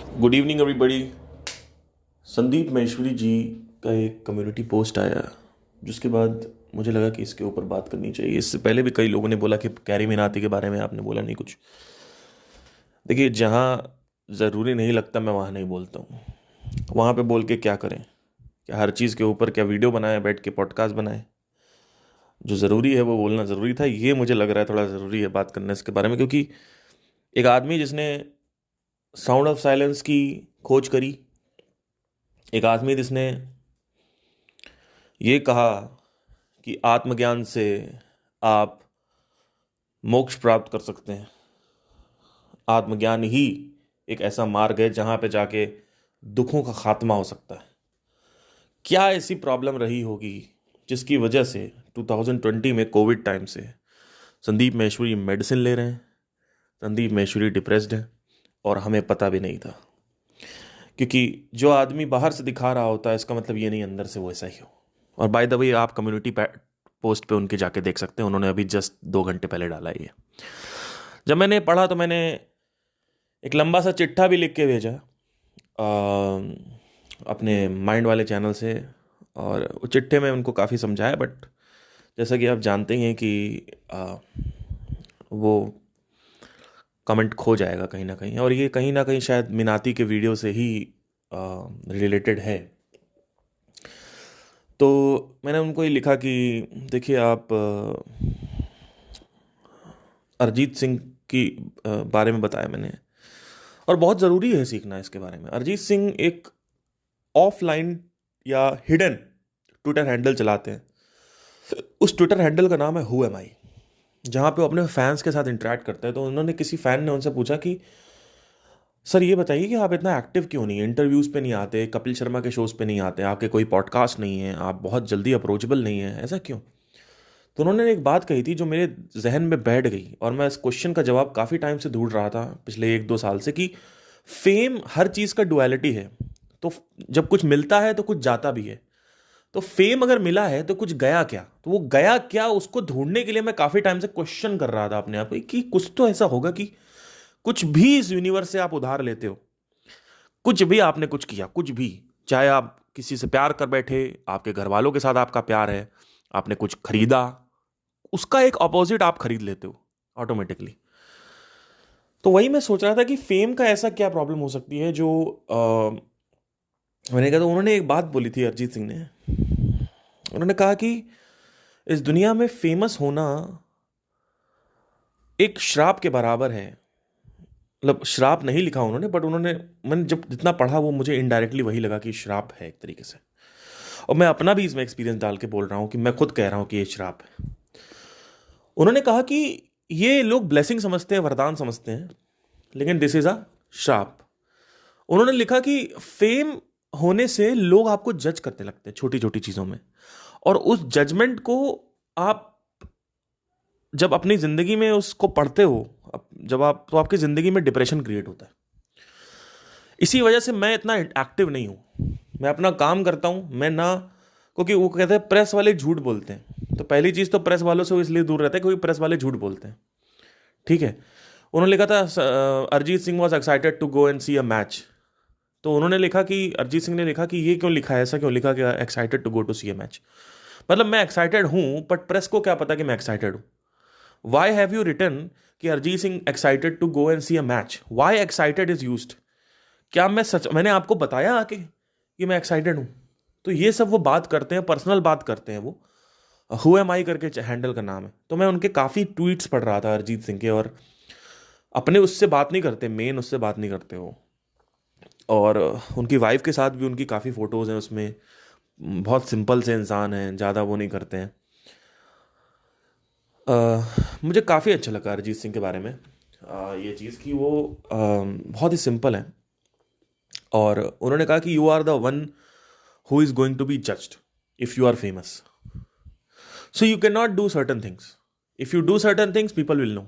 Good evening everybody. Sandeep Maheshwari ji का एक community post आया जिसके बाद मुझे लगा कि इसके ऊपर बात करनी चाहिए। इससे पहले भी कई लोगों ने बोला कि कैरी मिनाती के बारे में आपने बोला नहीं कुछ। देखिए, जहाँ ज़रूरी नहीं लगता मैं वहाँ नहीं बोलता हूँ। वहाँ पे बोल के क्या करें? क्या हर चीज़ के ऊपर क्या वीडियो बनाए, बैठ के पॉडकास्ट बनाए? जो ज़रूरी है वो बोलना ज़रूरी था। ये मुझे लग रहा है थोड़ा ज़रूरी है बात करने इसके बारे में, क्योंकि एक आदमी जिसने साउंड ऑफ साइलेंस की खोज करी, एक आदमी जिसने ये कहा कि आत्मज्ञान से आप मोक्ष प्राप्त कर सकते हैं, आत्मज्ञान ही एक ऐसा मार्ग है जहां पे जाके दुखों का खात्मा हो सकता है। क्या ऐसी प्रॉब्लम रही होगी जिसकी वजह से 2020 में कोविड टाइम से संदीप महेश्वरी मेडिसिन ले रहे हैं, संदीप महेश्वरी डिप्रेस्ड है और हमें पता भी नहीं था? क्योंकि जो आदमी बाहर से दिखा रहा होता है इसका मतलब ये नहीं अंदर से वो ऐसा ही हो। और बाय द वे, आप कम्युनिटी पोस्ट पे उनके जाके देख सकते हैं, उन्होंने अभी जस्ट 2 घंटे पहले डाला है ये। जब मैंने पढ़ा तो मैंने एक लंबा सा चिट्ठा भी लिख के भेजा अपने माइंड वाले चैनल से, और उस चिट्ठे में उनको काफ़ी समझाया। बट जैसा कि आप जानते ही हैं कि वो कमेंट खो जाएगा कहीं ना कहीं, और ये कहीं ना कहीं शायद मिनाती के वीडियो से ही रिलेटेड है। तो मैंने उनको ये लिखा कि देखिए, आप अरिजीत सिंह की बारे में बताया मैंने, और बहुत ज़रूरी है सीखना इसके बारे में। अरिजीत सिंह एक ऑफलाइन या हिडन ट्विटर हैंडल चलाते हैं। उस ट्विटर हैंडल का नाम है हु एम आई, जहाँ पे वो अपने फैंस के साथ इंटरेक्ट करते हैं। तो उन्होंने, किसी फैन ने उनसे पूछा कि सर ये बताइए कि आप इतना एक्टिव क्यों नहीं है, इंटरव्यूज़ पे नहीं आते, कपिल शर्मा के शोज़ पे नहीं आते, आपके कोई पॉडकास्ट नहीं है, आप बहुत जल्दी अप्रोचेबल नहीं है, ऐसा क्यों? तो उन्होंने एक बात कही थी जो मेरे जहन में बैठ गई, और मैं इस क्वेश्चन का जवाब काफ़ी टाइम से ढूंढ रहा था, पिछले 1-2 साल से, कि फेम हर चीज़ का डुअलिटी है। तो जब कुछ मिलता है तो कुछ जाता भी है। तो फेम अगर मिला है तो कुछ गया क्या? तो वो गया क्या, उसको ढूंढने के लिए मैं काफ़ी टाइम से क्वेश्चन कर रहा था अपने आप को कि कुछ तो ऐसा होगा कि कुछ भी इस यूनिवर्स से आप उधार लेते हो, कुछ भी आपने कुछ किया, कुछ भी, चाहे आप किसी से प्यार कर बैठे, आपके घर वालों के साथ आपका प्यार है, आपने कुछ खरीदा, उसका एक ऑपोजिट आप खरीद लेते हो ऑटोमेटिकली। तो वही मैं सोच रहा था कि फेम का ऐसा क्या प्रॉब्लम हो सकती है जो मैंने कहा। तो उन्होंने एक बात बोली थी, अरिजीत सिंह ने, उन्होंने कहा कि इस दुनिया में फेमस होना एक श्राप के बराबर है। मतलब श्राप नहीं लिखा उन्होंने, बट उन्होंने, मैंने जब जितना पढ़ा वो मुझे इनडायरेक्टली वही लगा कि श्राप है एक तरीके से। और मैं अपना भी इसमें एक्सपीरियंस डाल के बोल रहा हूँ कि मैं खुद कह रहा हूँ कि ये श्राप है। उन्होंने कहा कि ये लोग ब्लेसिंग समझते हैं, वरदान समझते हैं, लेकिन दिस इज अ श्राप। उन्होंने लिखा कि फेम होने से लोग आपको जज करने लगते हैं छोटी छोटी चीजों में, और उस जजमेंट को आप जब अपनी जिंदगी में उसको पढ़ते हो, जब आप, तो आपकी जिंदगी में डिप्रेशन क्रिएट होता है। इसी वजह से मैं इतना एक्टिव नहीं हूं। मैं अपना काम करता हूं, मैं ना, क्योंकि वो कहते हैं प्रेस वाले झूठ बोलते हैं। तो पहली चीज तो प्रेस वालों से वो इसलिए दूर रहता है क्योंकि प्रेस वाले झूठ बोलते हैं। ठीक है। उन्होंने लिखा था Arijit Singh was excited to go and see a match. तो उन्होंने लिखा कि अरिजीत सिंह ने लिखा कि ये क्यों लिखा है, ऐसा क्यों लिखा कि excited to go to see a match? मतलब मैं एक्साइटेड हूं, बट प्रेस को क्या पता कि मैं एक्साइटेड हूं? वाई हैव यू रिटन कि Arijit Singh excited to go and see a match? Why excited is used? क्या मैंने आपको बताया आके कि मैं एक्साइटेड हूं? तो ये सब वो बात करते हैं, पर्सनल बात करते हैं। वो हु एम आई करके हैंडल का नाम है। तो मैं उनके काफ़ी ट्वीट्स पढ़ रहा था अरिजीत सिंह के, और अपने उससे बात नहीं करते, मेन उससे बात नहीं करते वो। और उनकी वाइफ के साथ भी उनकी काफ़ी फ़ोटोज़ हैं उसमें। बहुत सिंपल से इंसान हैं, ज़्यादा वो नहीं करते हैं। मुझे काफ़ी अच्छा लगा अरिजीत सिंह के बारे में ये चीज़ कि वो बहुत ही सिंपल है। और उन्होंने कहा कि you are the one who is going to be judged if you are famous, so you can not do certain things. If you do certain things people will know.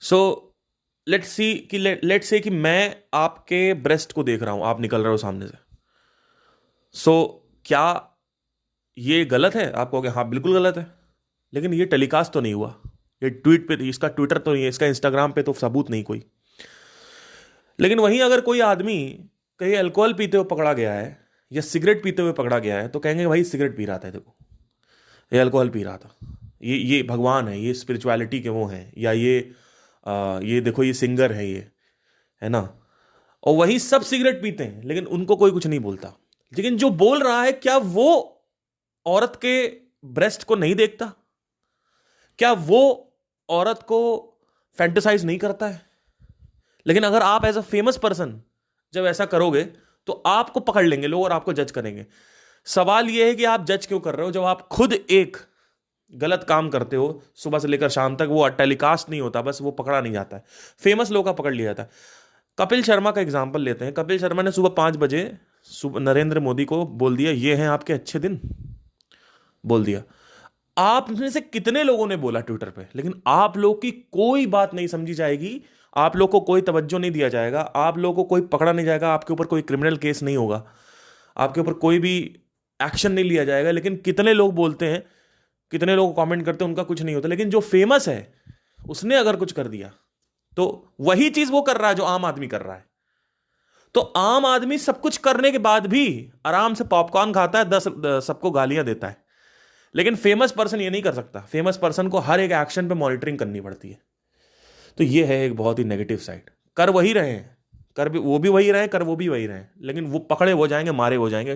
So let's say कि मैं आपके breast को देख रहा हूं, आप निकल रहे हो सामने से। सो क्या ये गलत है? आप कहोगे हाँ बिल्कुल गलत है, लेकिन ये टेलीकास्ट तो नहीं हुआ, ये ट्वीट पे, इसका ट्विटर तो नहीं है, इसका इंस्टाग्राम पे तो सबूत नहीं कोई। लेकिन वहीं अगर कोई आदमी कहीं अल्कोहल पीते हुए पकड़ा गया है या सिगरेट पीते हुए पकड़ा गया है तो कहेंगे भाई सिगरेट पी रहा था, देखो ये अल्कोहल पी रहा था, ये भगवान है, ये स्पिरिचुअलिटी के वो हैं, या ये देखो ये सिंगर है, ये है ना। और वही सब सिगरेट पीते हैं लेकिन उनको कोई कुछ नहीं बोलता। लेकिन जो बोल रहा है, क्या वो औरत के ब्रेस्ट को नहीं देखता? क्या वो औरत को फैंटेसाइज नहीं करता है? लेकिन अगर आप एज अ फेमस पर्सन जब ऐसा करोगे तो आपको पकड़ लेंगे लोग और आपको जज करेंगे। सवाल यह है कि आप जज क्यों कर रहे हो जब आप खुद एक गलत काम करते हो, सुबह से लेकर शाम तक वो टेलीकास्ट नहीं होता, बस वो पकड़ा नहीं जाता है, फेमस लोग का पकड़ लिया जाता है। कपिल शर्मा का एग्जाम्पल लेते हैं। कपिल शर्मा ने सुबह 5 बजे नरेंद्र मोदी को बोल दिया ये हैं आपके अच्छे दिन, बोल दिया। आप में से कितने लोगों ने बोला ट्विटर पे, लेकिन आप लोग की कोई बात नहीं समझी जाएगी, आप लोग को कोई तवज्जो नहीं दिया जाएगा, आप लोग को कोई पकड़ा नहीं जाएगा, आपके ऊपर कोई क्रिमिनल केस नहीं होगा, आपके ऊपर कोई भी एक्शन नहीं लिया जाएगा। लेकिन कितने लोग बोलते हैं, कितने लोग कमेंट करते हैं, उनका कुछ नहीं होता। लेकिन जो फेमस है उसने अगर कुछ कर दिया तो वही चीज वो कर रहा है जो आम आदमी कर रहा है। तो आम आदमी सब कुछ करने के बाद भी आराम से पॉपकॉर्न खाता है, 10 सबको गालियां देता है। लेकिन फेमस पर्सन ये नहीं कर सकता। फेमस पर्सन को हर एक एक्शन पे मॉनिटरिंग करनी पड़ती है। तो ये है एक बहुत ही नेगेटिव साइड। कर वही रहे हैं, कर भी वो भी वही रहे, कर वो भी वही रहे, लेकिन वो पकड़े हो जाएंगे, मारे हो जाएंगे,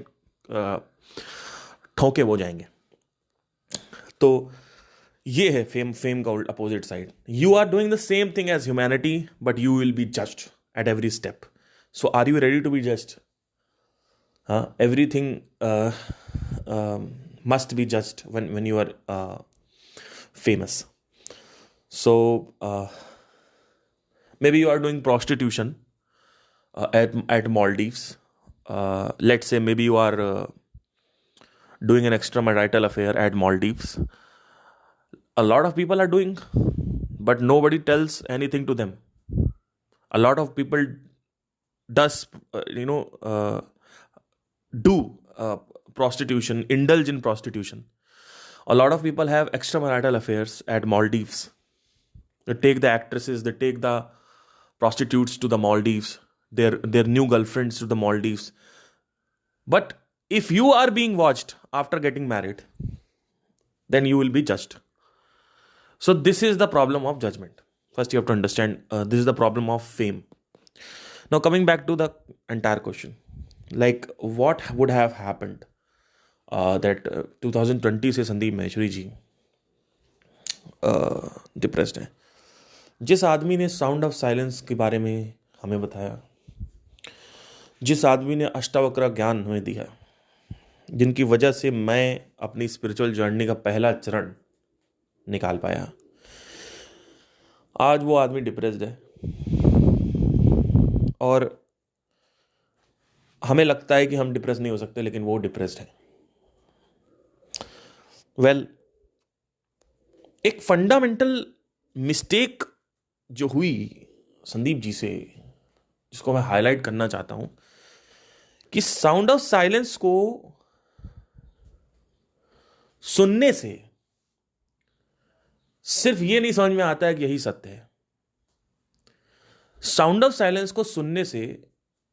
ठोके हो जाएंगे। तो ये है फेम का opposite side. You are doing the same thing as humanity but you will be judged at every step. So are you ready to be judged? हाँ, everything must be judged when you are famous. So maybe you are doing prostitution at Maldives. Let's say maybe you are doing an extramarital affair at Maldives. A lot of people are doing, but nobody tells anything to them. A lot of people do prostitution, indulge in prostitution. A lot of people have extramarital affairs at Maldives. They take the actresses, they take the prostitutes to the Maldives, their new girlfriends to the Maldives. But if you are being watched after getting married, then you will be judged. So this is the problem of judgment. First you have to understand this is the problem of fame. Now coming back to the entire question, like what would have happened that 2020 से संदीप महेश्वरी जी depressed हैं। जिस आदमी ने sound of silence के बारे में हमें बताया, जिस आदमी ने अष्टावक्र ज्ञान हमें दिया, जिनकी वजह से मैं अपनी स्पिरिचुअल जर्नी का पहला चरण निकाल पाया, आज वो आदमी डिप्रेस्ड है। और हमें लगता है कि हम डिप्रेस नहीं हो सकते, लेकिन वो डिप्रेस्ड है। एक फंडामेंटल मिस्टेक जो हुई संदीप जी से, जिसको मैं हाईलाइट करना चाहता हूं, कि साउंड ऑफ साइलेंस को सुनने से सिर्फ ये नहीं समझ में आता है कि यही सत्य है। साउंड ऑफ साइलेंस को सुनने से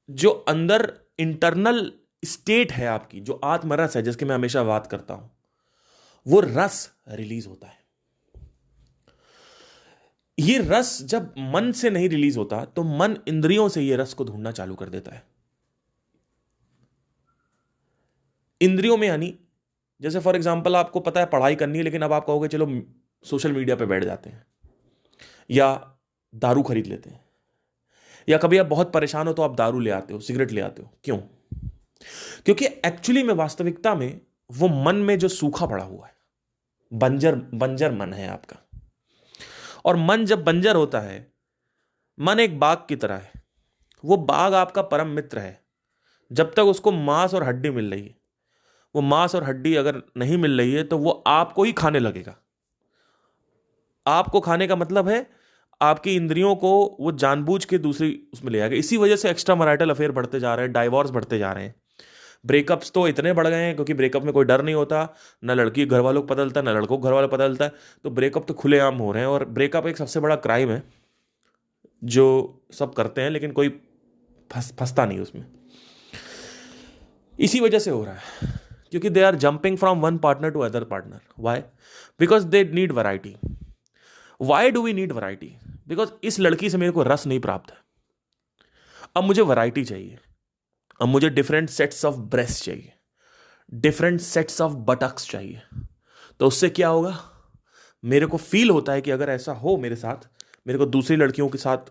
जो अंदर इंटरनल स्टेट है आपकी, जो आत्मरस है जिसकी मैं हमेशा बात करता हूं, वो रस रिलीज होता है। ये रस जब मन से नहीं रिलीज होता तो मन इंद्रियों से ये रस को ढूंढना चालू कर देता है। इंद्रियों में यानी जैसे फॉर एग्जांपल आपको पता है पढ़ाई करनी है, लेकिन अब आप कहोगे चलो सोशल मीडिया पे बैठ जाते हैं, या दारू खरीद लेते हैं, या कभी आप बहुत परेशान हो तो आप दारू ले आते हो, सिगरेट ले आते हो। क्यों? क्योंकि एक्चुअली में वास्तविकता में वो मन में जो सूखा पड़ा हुआ है, बंजर मन है आपका। और मन जब बंजर होता है, मन एक बाग की तरह है। वो बाग आपका परम मित्र है जब तक उसको मांस और हड्डी मिल रही है। वो मांस और हड्डी अगर नहीं मिल रही है तो वो आपको ही खाने लगेगा। आपको खाने का मतलब है आपकी इंद्रियों को वो जानबूझ के दूसरी उसमें ले आएगा। इसी वजह से एक्स्ट्रा मैरिटल अफेयर बढ़ते जा रहे हैं, डाइवोर्स बढ़ते जा रहे हैं, ब्रेकअप्स तो इतने बढ़ गए हैं, क्योंकि ब्रेकअप में कोई डर नहीं होता, ना लड़की घर वालों को पता चलता है, ना लड़कों को घर वालों को पता चलता है। तो ब्रेकअप तो खुलेआम हो रहे हैं, और ब्रेकअप एक सबसे बड़ा क्राइम है जो सब करते हैं, लेकिन कोई फंसता नहीं उसमें। इसी वजह से हो रहा है, क्योंकि they are jumping from one partner to other partner. Why? Because they need variety. Why do we need variety? Because इस लड़की से मेरे को रस नहीं प्राप्त है, अब मुझे वैरायटी चाहिए। अब मुझे डिफरेंट सेट्स ऑफ ब्रेस्ट चाहिए, डिफरेंट सेट्स ऑफ बटक्स चाहिए। तो उससे क्या होगा? मेरे को फील होता है कि अगर ऐसा हो मेरे साथ, मेरे को दूसरी लड़कियों के साथ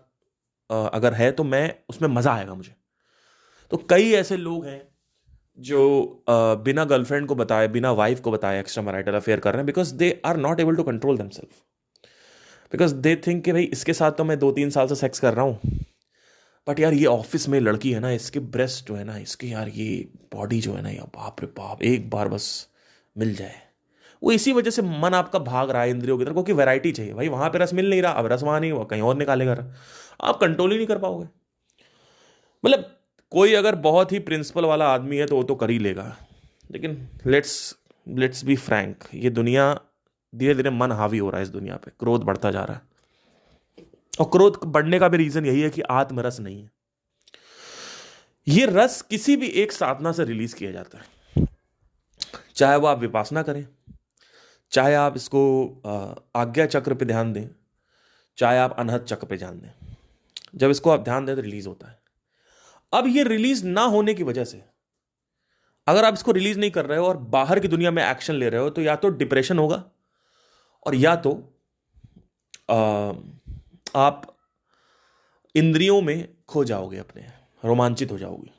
अगर है तो मैं उसमें मजा आएगा मुझे। तो कई ऐसे लोग हैं जो बिना गर्लफ्रेंड को बताए, बिना वाइफ को बताए एक्स्ट्रा मैरिटल अफेयर कर रहे हैं, because they are not able to control themselves. Because they think कि भाई इसके साथ तो मैं 2-3 साल से सेक्स कर रहा हूं, बट यार ये ऑफिस में लड़की है ना, इसके ब्रेस्ट जो है ना, इसकी यार ये बॉडी जो है ना, यार बाप रे बाप, एक बार बस मिल जाए। वो इसी वजह से मन आपका भाग रहा है इंद्रियों की तरफ, क्योंकि वैरायटी चाहिए। भाई वहां पे रस मिल नहीं रहा, अब रस वहां नहीं हुआ, कहीं और निकालेगा, आप कंट्रोल ही नहीं कर पाओगे। मतलब कोई अगर बहुत ही प्रिंसिपल वाला आदमी है तो वो तो कर ही लेगा, लेकिन लेट्स बी फ्रैंक, ये दुनिया धीरे धीरे मन हावी हो रहा है, इस दुनिया पे क्रोध बढ़ता जा रहा है। और क्रोध बढ़ने का भी रीजन यही है कि आत्मरस नहीं है। ये रस किसी भी एक साधना से रिलीज किया जाता है, चाहे वो आप विपासना करें, चाहे आप इसको आज्ञा चक्र पे ध्यान दें, चाहे आप अनहद चक्र पे ध्यान दें। जब इसको आप ध्यान दें तो रिलीज होता है। अब ये रिलीज ना होने की वजह से, अगर आप इसको रिलीज नहीं कर रहे हो और बाहर की दुनिया में एक्शन ले रहे हो, तो या तो डिप्रेशन होगा और या तो आप इंद्रियों में खो जाओगे, अपने रोमांचित हो जाओगे।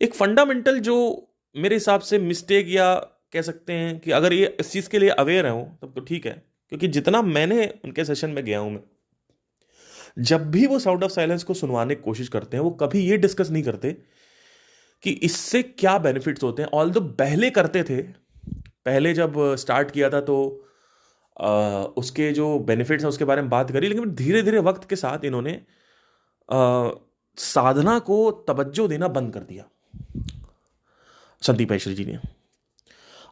एक फंडामेंटल जो मेरे हिसाब से मिस्टेक, या कह सकते हैं कि अगर ये इस चीज के लिए अवेयर हो तब तो ठीक है, क्योंकि जितना मैंने उनके सेशन में गया हूं मैं, जब भी वो साउंड ऑफ साइलेंस को सुनवाने की कोशिश करते हैं, वो कभी ये डिस्कस नहीं करते कि इससे क्या बेनिफिट्स होते हैं। ऑल्दो पहले करते थे, पहले जब स्टार्ट किया था तो उसके जो बेनिफिट्स हैं उसके बारे में बात करी, लेकिन धीरे धीरे वक्त के साथ इन्होंने साधना को तवज्जो देना बंद कर दिया, संदीप ऐश्वर्य जी ने।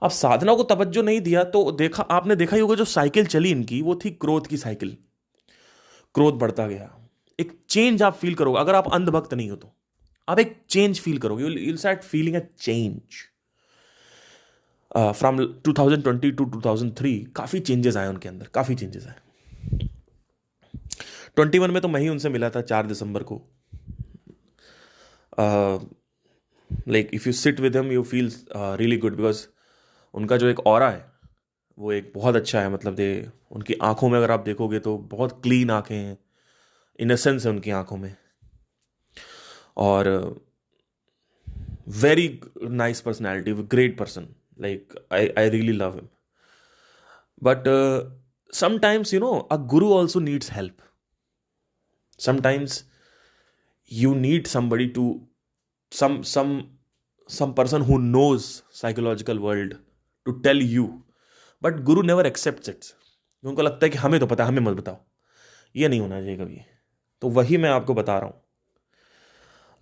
अब साधना को तवज्जो नहीं दिया तो आपने देखा ही होगा, जो साइकिल चली इनकी वो थी क्रोध की साइकिल। क्रोध बढ़ता गया, एक चेंज आप फील करोगे। अगर आप अंधभक्त नहीं हो तो आप एक चेंज फील करोगे, you'll start feeling a change. From 2020 to 2003 काफी चेंजेस आए उनके अंदर, काफी चेंजेस आए। 21 में तो मैं ही उनसे मिला था 4 दिसंबर को। Like if you sit with him you feel really good, because उनका जो एक ऑरा है वो एक बहुत अच्छा है। मतलब उनकी आंखों में अगर आप देखोगे तो बहुत क्लीन आंखें हैं, इनोसेंस है उनकी आंखों में, और very nice personality, great person, like I really love him. But sometimes a guru also needs help. Sometimes you need somebody to some person who knows psychological world to tell you, but guru never accepts it। उनको लगता है कि हमें तो पता, हमें मत बताओ। ये नहीं होना चाहिए कभी। तो वही मैं आपको बता रहा हूं।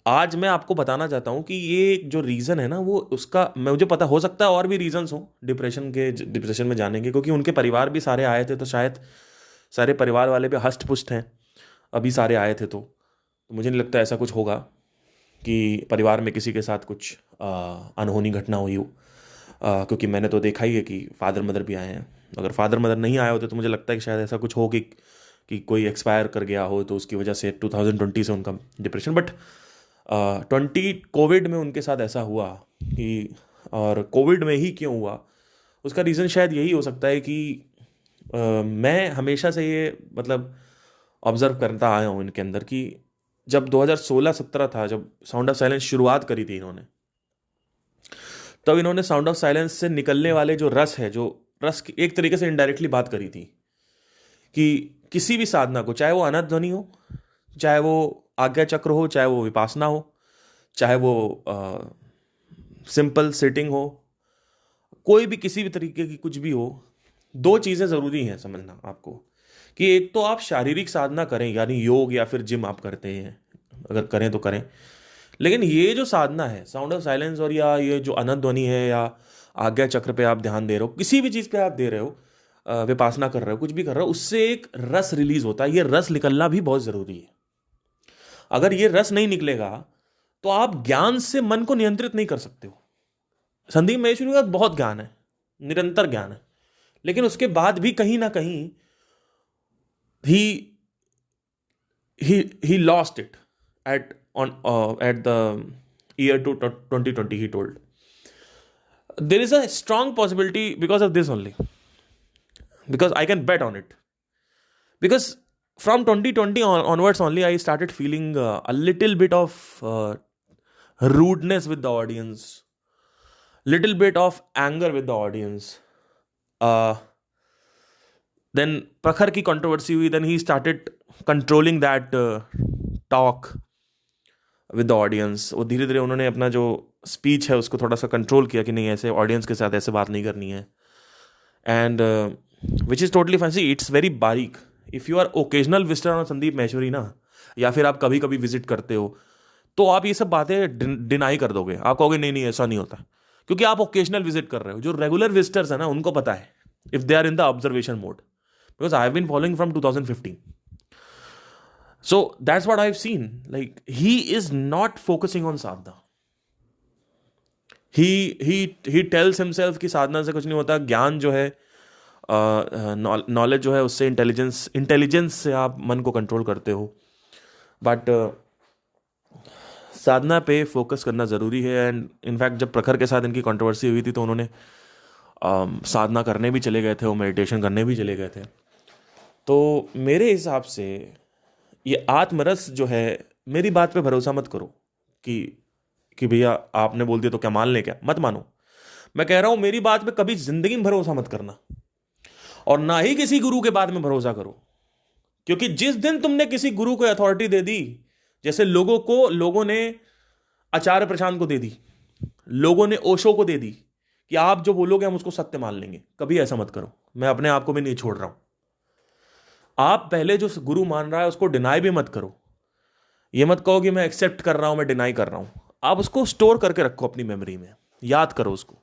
आज मैं आपको बताना चाहता हूं कि ये जो रीजन है ना, वो उसका मुझे पता, हो सकता है और भी रीजंस हो डिप्रेशन में जाने के, क्योंकि उनके परिवार भी सारे आए थे, तो शायद सारे परिवार वाले भी हष्ट पुष्ट हैं, अभी सारे आए थे। तो मुझे नहीं लगता ऐसा कुछ होगा कि परिवार में किसी के साथ कुछ अनहोनी घटना हुई हो, क्योंकि मैंने तो देखा ही है कि फादर मदर भी आए हैं। अगर फादर मदर नहीं आए होते तो मुझे लगता है कि शायद ऐसा कुछ हो कि कोई एक्सपायर कर गया हो, तो उसकी वजह से 2020 से उनका डिप्रेशन। बट 20 कोविड में उनके साथ ऐसा हुआ कि, और कोविड में ही क्यों हुआ उसका रीज़न शायद यही हो सकता है कि मैं हमेशा से ये मतलब ऑब्जर्व करता आया हूँ इनके अंदर कि जब 2016-17 था, जब साउंड ऑफ साइलेंस शुरुआत करी थी इन्होंने, तब इन्होंने साउंड ऑफ साइलेंस से निकलने वाले जो रस की एक तरीके से इनडायरेक्टली बात करी थी कि किसी भी साधना को, चाहे वो अनंत ध्वनि हो, चाहे वो आज्ञा चक्र हो, चाहे वो विपासना हो, चाहे वो सिंपल सिटिंग हो, कोई भी किसी भी तरीके की कुछ भी हो, 2 चीज़ें ज़रूरी हैं समझना आपको, कि एक तो आप शारीरिक साधना करें, यानी योग या फिर जिम आप करते हैं, अगर करें तो करें, लेकिन ये जो साधना है साउंड ऑफ साइलेंस, और या ये जो अनंत ध्वनि है, या आज्ञा चक्र पे आप ध्यान दे रहे हो, किसी भी चीज़ पे आप दे रहे हो, विपासना कर रहे हो, कुछ भी कर रहे हो, उससे एक रस रिलीज होता है। ये रस निकलना भी बहुत ज़रूरी है। अगर ये रस नहीं निकलेगा तो आप ज्ञान से मन को नियंत्रित नहीं कर सकते हो। संदीप महेश्वरी का बहुत ज्ञान है, निरंतर ज्ञान है, लेकिन उसके बाद भी कहीं ना कहीं ही he lost it at the year 2020. He told there is a strong possibility because of this only, because I can bet on it, because from 2020 onwards only I started feeling a little bit of rudeness with the audience, little bit of anger with the audience. Then प्रखर की controversy हुई, then he started controlling that talk with the audience. वो धीरे धीरे उन्होंने अपना जो speech है उसको थोड़ा सा कंट्रोल किया कि नहीं, ऐसे ऑडियंस के साथ ऐसे बात नहीं करनी है. And which is totally fancy, it's very बारीक. If you are occasional visitor on Sandeep Maheshwari ना, या फिर आप कभी कभी विजिट करते हो, तो आप ये सब बातें डिनाई कर दोगे. आप कहोगे नहीं नहीं ऐसा नहीं होता, क्योंकि आप ओकेजनल विजिट कर रहे हो. जो रेगुलर विजिटर्स है ना, उनको पता है, if they are in the observation mode, because I have been following from 2015. So that's what I've seen. Like, he is not focusing on sadhana. He tells himself कि साधना से कुछ नहीं होता. ज्ञान जो है, नॉलेज जो है, उससे इंटेलिजेंस से आप मन को कंट्रोल करते हो. बट साधना पे फोकस करना ज़रूरी है. एंड इनफैक्ट जब प्रखर के साथ इनकी कंट्रोवर्सी हुई थी तो उन्होंने साधना करने भी चले गए थे, वो मेडिटेशन करने भी चले गए थे. तो मेरे हिसाब से ये आत्मरस जो है, मेरी बात पे भरोसा मत करो कि भैया आपने बोल दिया तो क्या मान ले, क्या मत मानो. मैं कह रहा हूं मेरी बात पे कभी जिंदगी में भरोसा मत करना, और ना ही किसी गुरु के बात में भरोसा करो. क्योंकि जिस दिन तुमने किसी गुरु को अथॉरिटी दे दी, जैसे लोगों ने आचार्य प्रशांत को दे दी, लोगों ने ओशो को दे दी कि आप जो बोलोगे हम उसको सत्य मान लेंगे, कभी ऐसा मत करो. मैं अपने आप को भी नहीं छोड़ रहा हूं. आप पहले जो गुरु मान रहा है उसको डिनाई भी मत करो. ये मत कहो कि मैं एक्सेप्ट कर रहा हूं, मैं डिनाई कर रहा हूं. आप उसको स्टोर करके रखो अपनी मेमोरी में, याद करो उसको,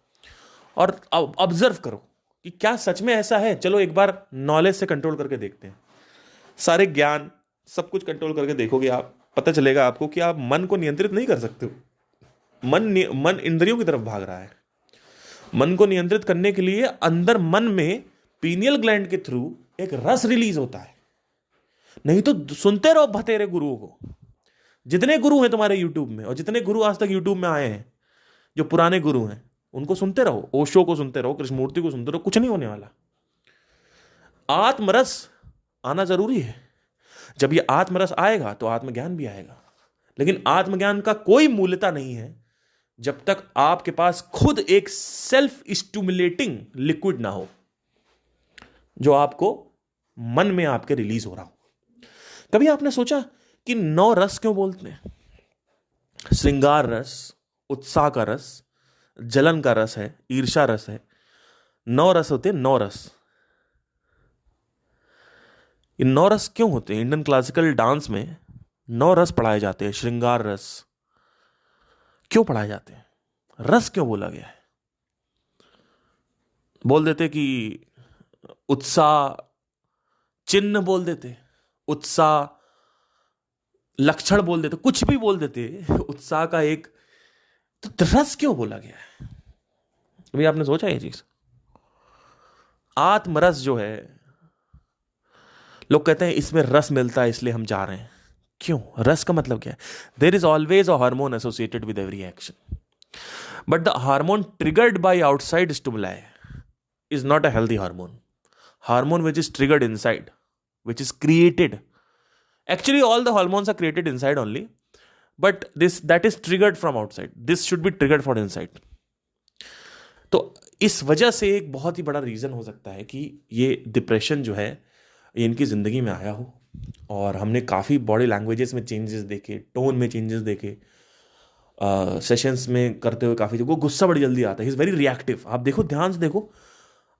और ऑब्जर्व करो कि क्या सच में ऐसा है. चलो एक बार नॉलेज से कंट्रोल करके देखते हैं. सारे ज्ञान सब कुछ कंट्रोल करके देखोगे आप, पता चलेगा आपको कि आप मन को नियंत्रित नहीं कर सकते हो. मन इंद्रियों की तरफ भाग रहा है. मन को नियंत्रित करने के लिए अंदर मन में पीनियल ग्लैंड के थ्रू एक रस रिलीज होता है. नहीं तो सुनते रहो भतेरे गुरुओं को. जितने गुरु हैं तुम्हारे यूट्यूब में, और जितने गुरु आज तक यूट्यूब में आए हैं जो पुराने गुरु हैं, उनको सुनते रहो. ओशो को सुनते रहो, कृष्णमूर्ति को सुनते रहो, कुछ नहीं होने वाला. आत्मरस आना जरूरी है. जब ये आत्मरस आएगा तो आत्मज्ञान भी आएगा. लेकिन आत्मज्ञान का कोई मूल्यता नहीं है जब तक आपके पास खुद एक सेल्फ स्टिमुलेटिंग लिक्विड ना हो, जो आपको मन में आपके रिलीज हो रहा हो. कभी आपने सोचा कि 9 रस क्यों बोलते हैं? श्रृंगार रस, उत्साह का रस, जलन का रस है, ईर्ष्या रस है. 9 रस होते हैं, 9 रस. ये 9 रस क्यों होते हैं? इंडियन क्लासिकल डांस में 9 रस पढ़ाए जाते हैं. श्रृंगार रस क्यों पढ़ाए जाते हैं? रस क्यों बोला गया है? बोल देते कि उत्साह चिन्ह बोल देते, उत्साह लक्षण बोल देते, कुछ भी बोल देते उत्साह का एक. तो रस क्यों बोला गया है? अभी आपने सोचा ये चीज? आत्मरस जो है, लोग कहते हैं इसमें रस मिलता है इसलिए हम जा रहे हैं. क्यों? रस का मतलब क्या है? There is always a hormone associated with every action, but the hormone triggered by outside stimuli is not a healthy hormone. Hormone which is triggered inside, which is created. Actually, all the hormones are created inside only, but that is triggered from outside. This should be triggered from inside. तो इस वजह से एक बहुत ही बड़ा reason हो सकता है कि ये डिप्रेशन जो है ये इनकी जिंदगी में आया हो. और हमने काफ़ी बॉडी लैंग्वेजेस में चेंजेस देखे, टोन में चेंजेस देखे, सेशंस में करते हुए काफ़ी. वो गुस्सा बड़ी जल्दी आता है, इज़ वेरी रिएक्टिव. आप देखो, ध्यान से देखो.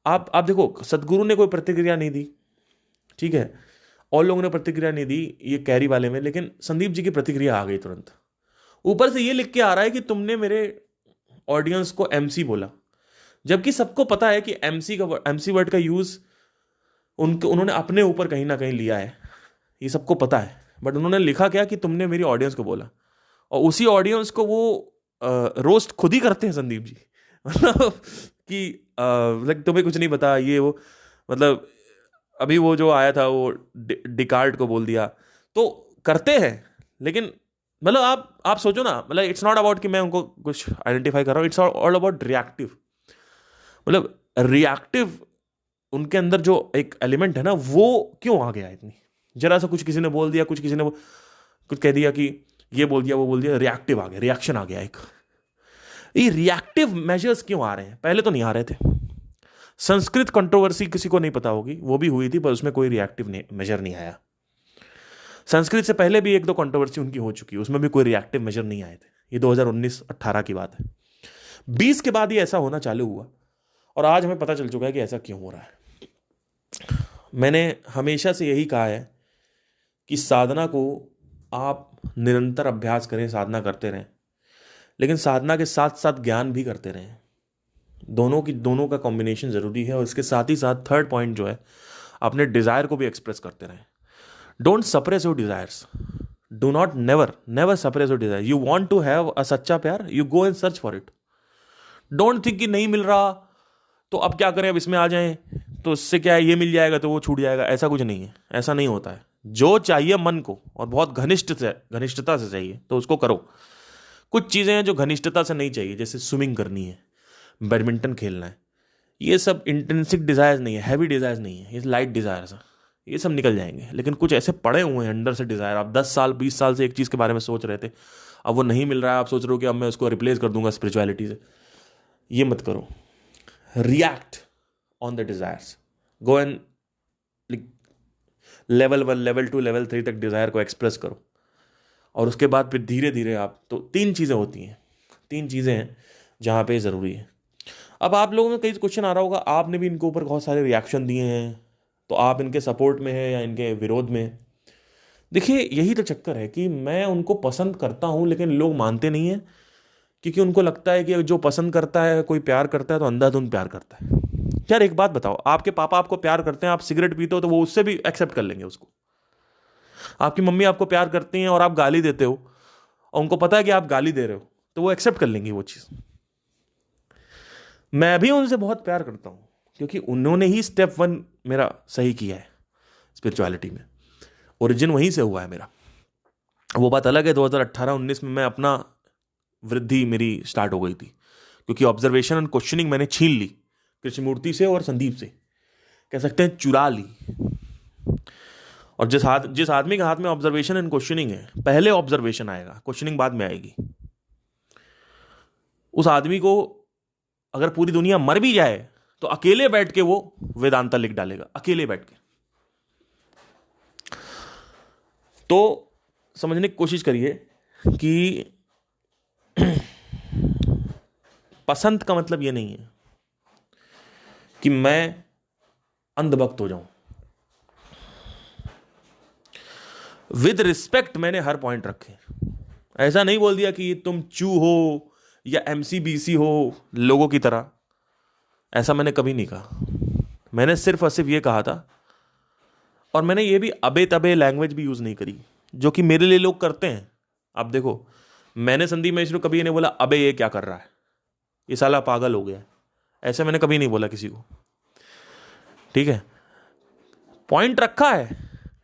आप देखो, सदगुरु ने कोई प्रतिक्रिया नहीं दी, ठीक है, और लोगों ने प्रतिक्रिया नहीं दी ये कैरी वाले में, लेकिन संदीप जी की प्रतिक्रिया आ गई तुरंत. ऊपर से ये लिख के आ रहा है कि तुमने मेरे ऑडियंस को एमसी बोला, जबकि सबको पता है कि एमसी वर्ड का यूज उन्होंने अपने ऊपर कहीं ना कहीं लिया है. ये सबको पता है. बट उन्होंने लिखा क्या कि तुमने मेरी ऑडियंस को बोला, और उसी ऑडियंस को वो रोस्ट खुद ही करते हैं संदीप जी। मतलब कि लाइक तुम्हें कुछ नहीं पता ये वो, मतलब अभी वो जो आया था वो डिकार्ड को बोल दिया, तो करते हैं। लेकिन मतलब आप सोचो ना, मतलब इट्स नॉट अबाउट कि मैं उनको कुछ आइडेंटिफाई कर रहा हूँ, इट्स ऑल अबाउट रिएक्टिव। मतलब रिएक्टिव उनके अंदर जो एक एलिमेंट है ना, वो क्यों आ गया इतनी, जरा सा कुछ किसी ने बोल दिया, कुछ किसी ने कुछ कह दिया कि ये बोल दिया वो बोल दिया, रिएक्टिव आ गया, रिएक्शन आ गया एक। ये रिएक्टिव मेजर्स क्यों आ रहे हैं? पहले तो नहीं आ रहे थे। संस्कृत कंट्रोवर्सी किसी को नहीं पता होगी, वो भी हुई थी, पर उसमें कोई रिएक्टिव मेजर नहीं आया। संस्कृत से पहले भी एक दो कंट्रोवर्सी उनकी हो चुकी है, उसमें भी कोई रिएक्टिव मेजर नहीं आए थे। ये 2019-18 की बात है। 20 के बाद ये ऐसा होना चालू हुआ, और आज हमें पता चल चुका है कि ऐसा क्यों हो रहा है। मैंने हमेशा से यही कहा है कि साधना को आप निरंतर अभ्यास करें, साधना करते रहें, लेकिन साधना के साथ साथ ज्ञान भी करते रहें। दोनों का कॉम्बिनेशन जरूरी है। और इसके साथ ही साथ थर्ड पॉइंट जो है, अपने डिजायर को भी एक्सप्रेस करते रहें। Don't suppress your desires, do not never suppress your desire. You want to have a सच्चा प्यार, you go and search for it. Don't think कि नहीं मिल रहा तो अब क्या करें, अब इसमें आ जाएं तो इससे क्या है, ये मिल जाएगा तो वो छूट जाएगा। ऐसा कुछ नहीं है, ऐसा नहीं होता है। जो चाहिए मन को, और बहुत घनिष्ठता से चाहिए, तो उसको करो। कुछ चीजें हैं जो घनिष्ठता से नहीं चाहिए, जैसे स्विमिंग करनी है, बैडमिंटन खेलना है, ये सब इंटेंसिक डिजायर्स नहीं है, हैवी डिजायर्स नहीं है, ये लाइट डिजायर्स है, ये सब निकल जाएंगे। लेकिन कुछ ऐसे पड़े हुए हैं अंदर से डिजायर, आप 10 साल 20 साल से एक चीज के बारे में सोच रहे थे, अब वो नहीं मिल रहा है, आप सोच रहे हो कि अब मैं उसको रिप्लेस कर दूंगा स्पिरिचुअलिटी से। ये मत करो। React on the desires, go and level 1 level 2 level 3 तक डिजायर को एक्सप्रेस करो, और उसके बाद फिर धीरे धीरे आप, तो 3 चीजें होती हैं, 3 चीजें हैं जहां पे ज़रूरी है। अब आप लोगों में कई क्वेश्चन आ रहा होगा, आपने भी इनके ऊपर बहुत सारे रिएक्शन दिए हैं, तो आप इनके सपोर्ट में हैं या इनके विरोध में? देखिए, यही तो चक्कर है कि मैं उनको पसंद करता हूं, लेकिन लोग मानते नहीं हैं, क्योंकि उनको लगता है कि जो पसंद करता है, कोई प्यार करता है तो अंधाधुंध प्यार करता है। यार एक बात बताओ, आपके पापा आपको प्यार करते हैं, आप सिगरेट पीते हो तो वो उससे भी एक्सेप्ट कर लेंगे उसको। आपकी मम्मी आपको प्यार करती हैं और आप गाली देते हो, और उनको पता है कि आप गाली दे रहे हो, तो वो एक्सेप्ट कर लेंगी वो चीज़। मैं भी उनसे बहुत प्यार करता हूं, क्योंकि उन्होंने ही स्टेप 1 मेरा सही किया है स्पिरिचुअलिटी में, ओरिजिन वहीं से हुआ है मेरा। वो बात अलग है 2018-19 में मैं अपना वृद्धि मेरी स्टार्ट हो गई थी, क्योंकि ऑब्जर्वेशन एंड क्वेश्चनिंग मैंने छीन ली कृष्णमूर्ति से और संदीप से, कह सकते हैं चुरा ली। और जिस आदमी के हाथ में ऑब्जर्वेशन एंड क्वेश्चनिंग है, पहले ऑब्जर्वेशन आएगा, क्वेश्चनिंग बाद में आएगी। उस आदमी को अगर पूरी दुनिया मर भी जाए तो अकेले बैठ के वो वेदांता लिख डालेगा, अकेले बैठ के। तो समझने की कोशिश करिए कि पसंद का मतलब ये नहीं है कि मैं अंधभक्त हो जाऊं। विद रिस्पेक्ट मैंने हर पॉइंट रखे, ऐसा नहीं बोल दिया कि तुम चू हो या एमसीबीसी हो लोगों की तरह, ऐसा मैंने कभी नहीं कहा। मैंने सिर्फ और सिर्फ ये कहा था, और मैंने ये भी अबे तबे लैंग्वेज भी यूज नहीं करी, जो कि मेरे लिए लोग करते हैं। आप देखो, मैंने संदीप मिश्र को कभी नहीं बोला अबे ये क्या कर रहा है, ये साला पागल हो गया, ऐसे मैंने कभी नहीं बोला किसी को। ठीक है, पॉइंट रखा है,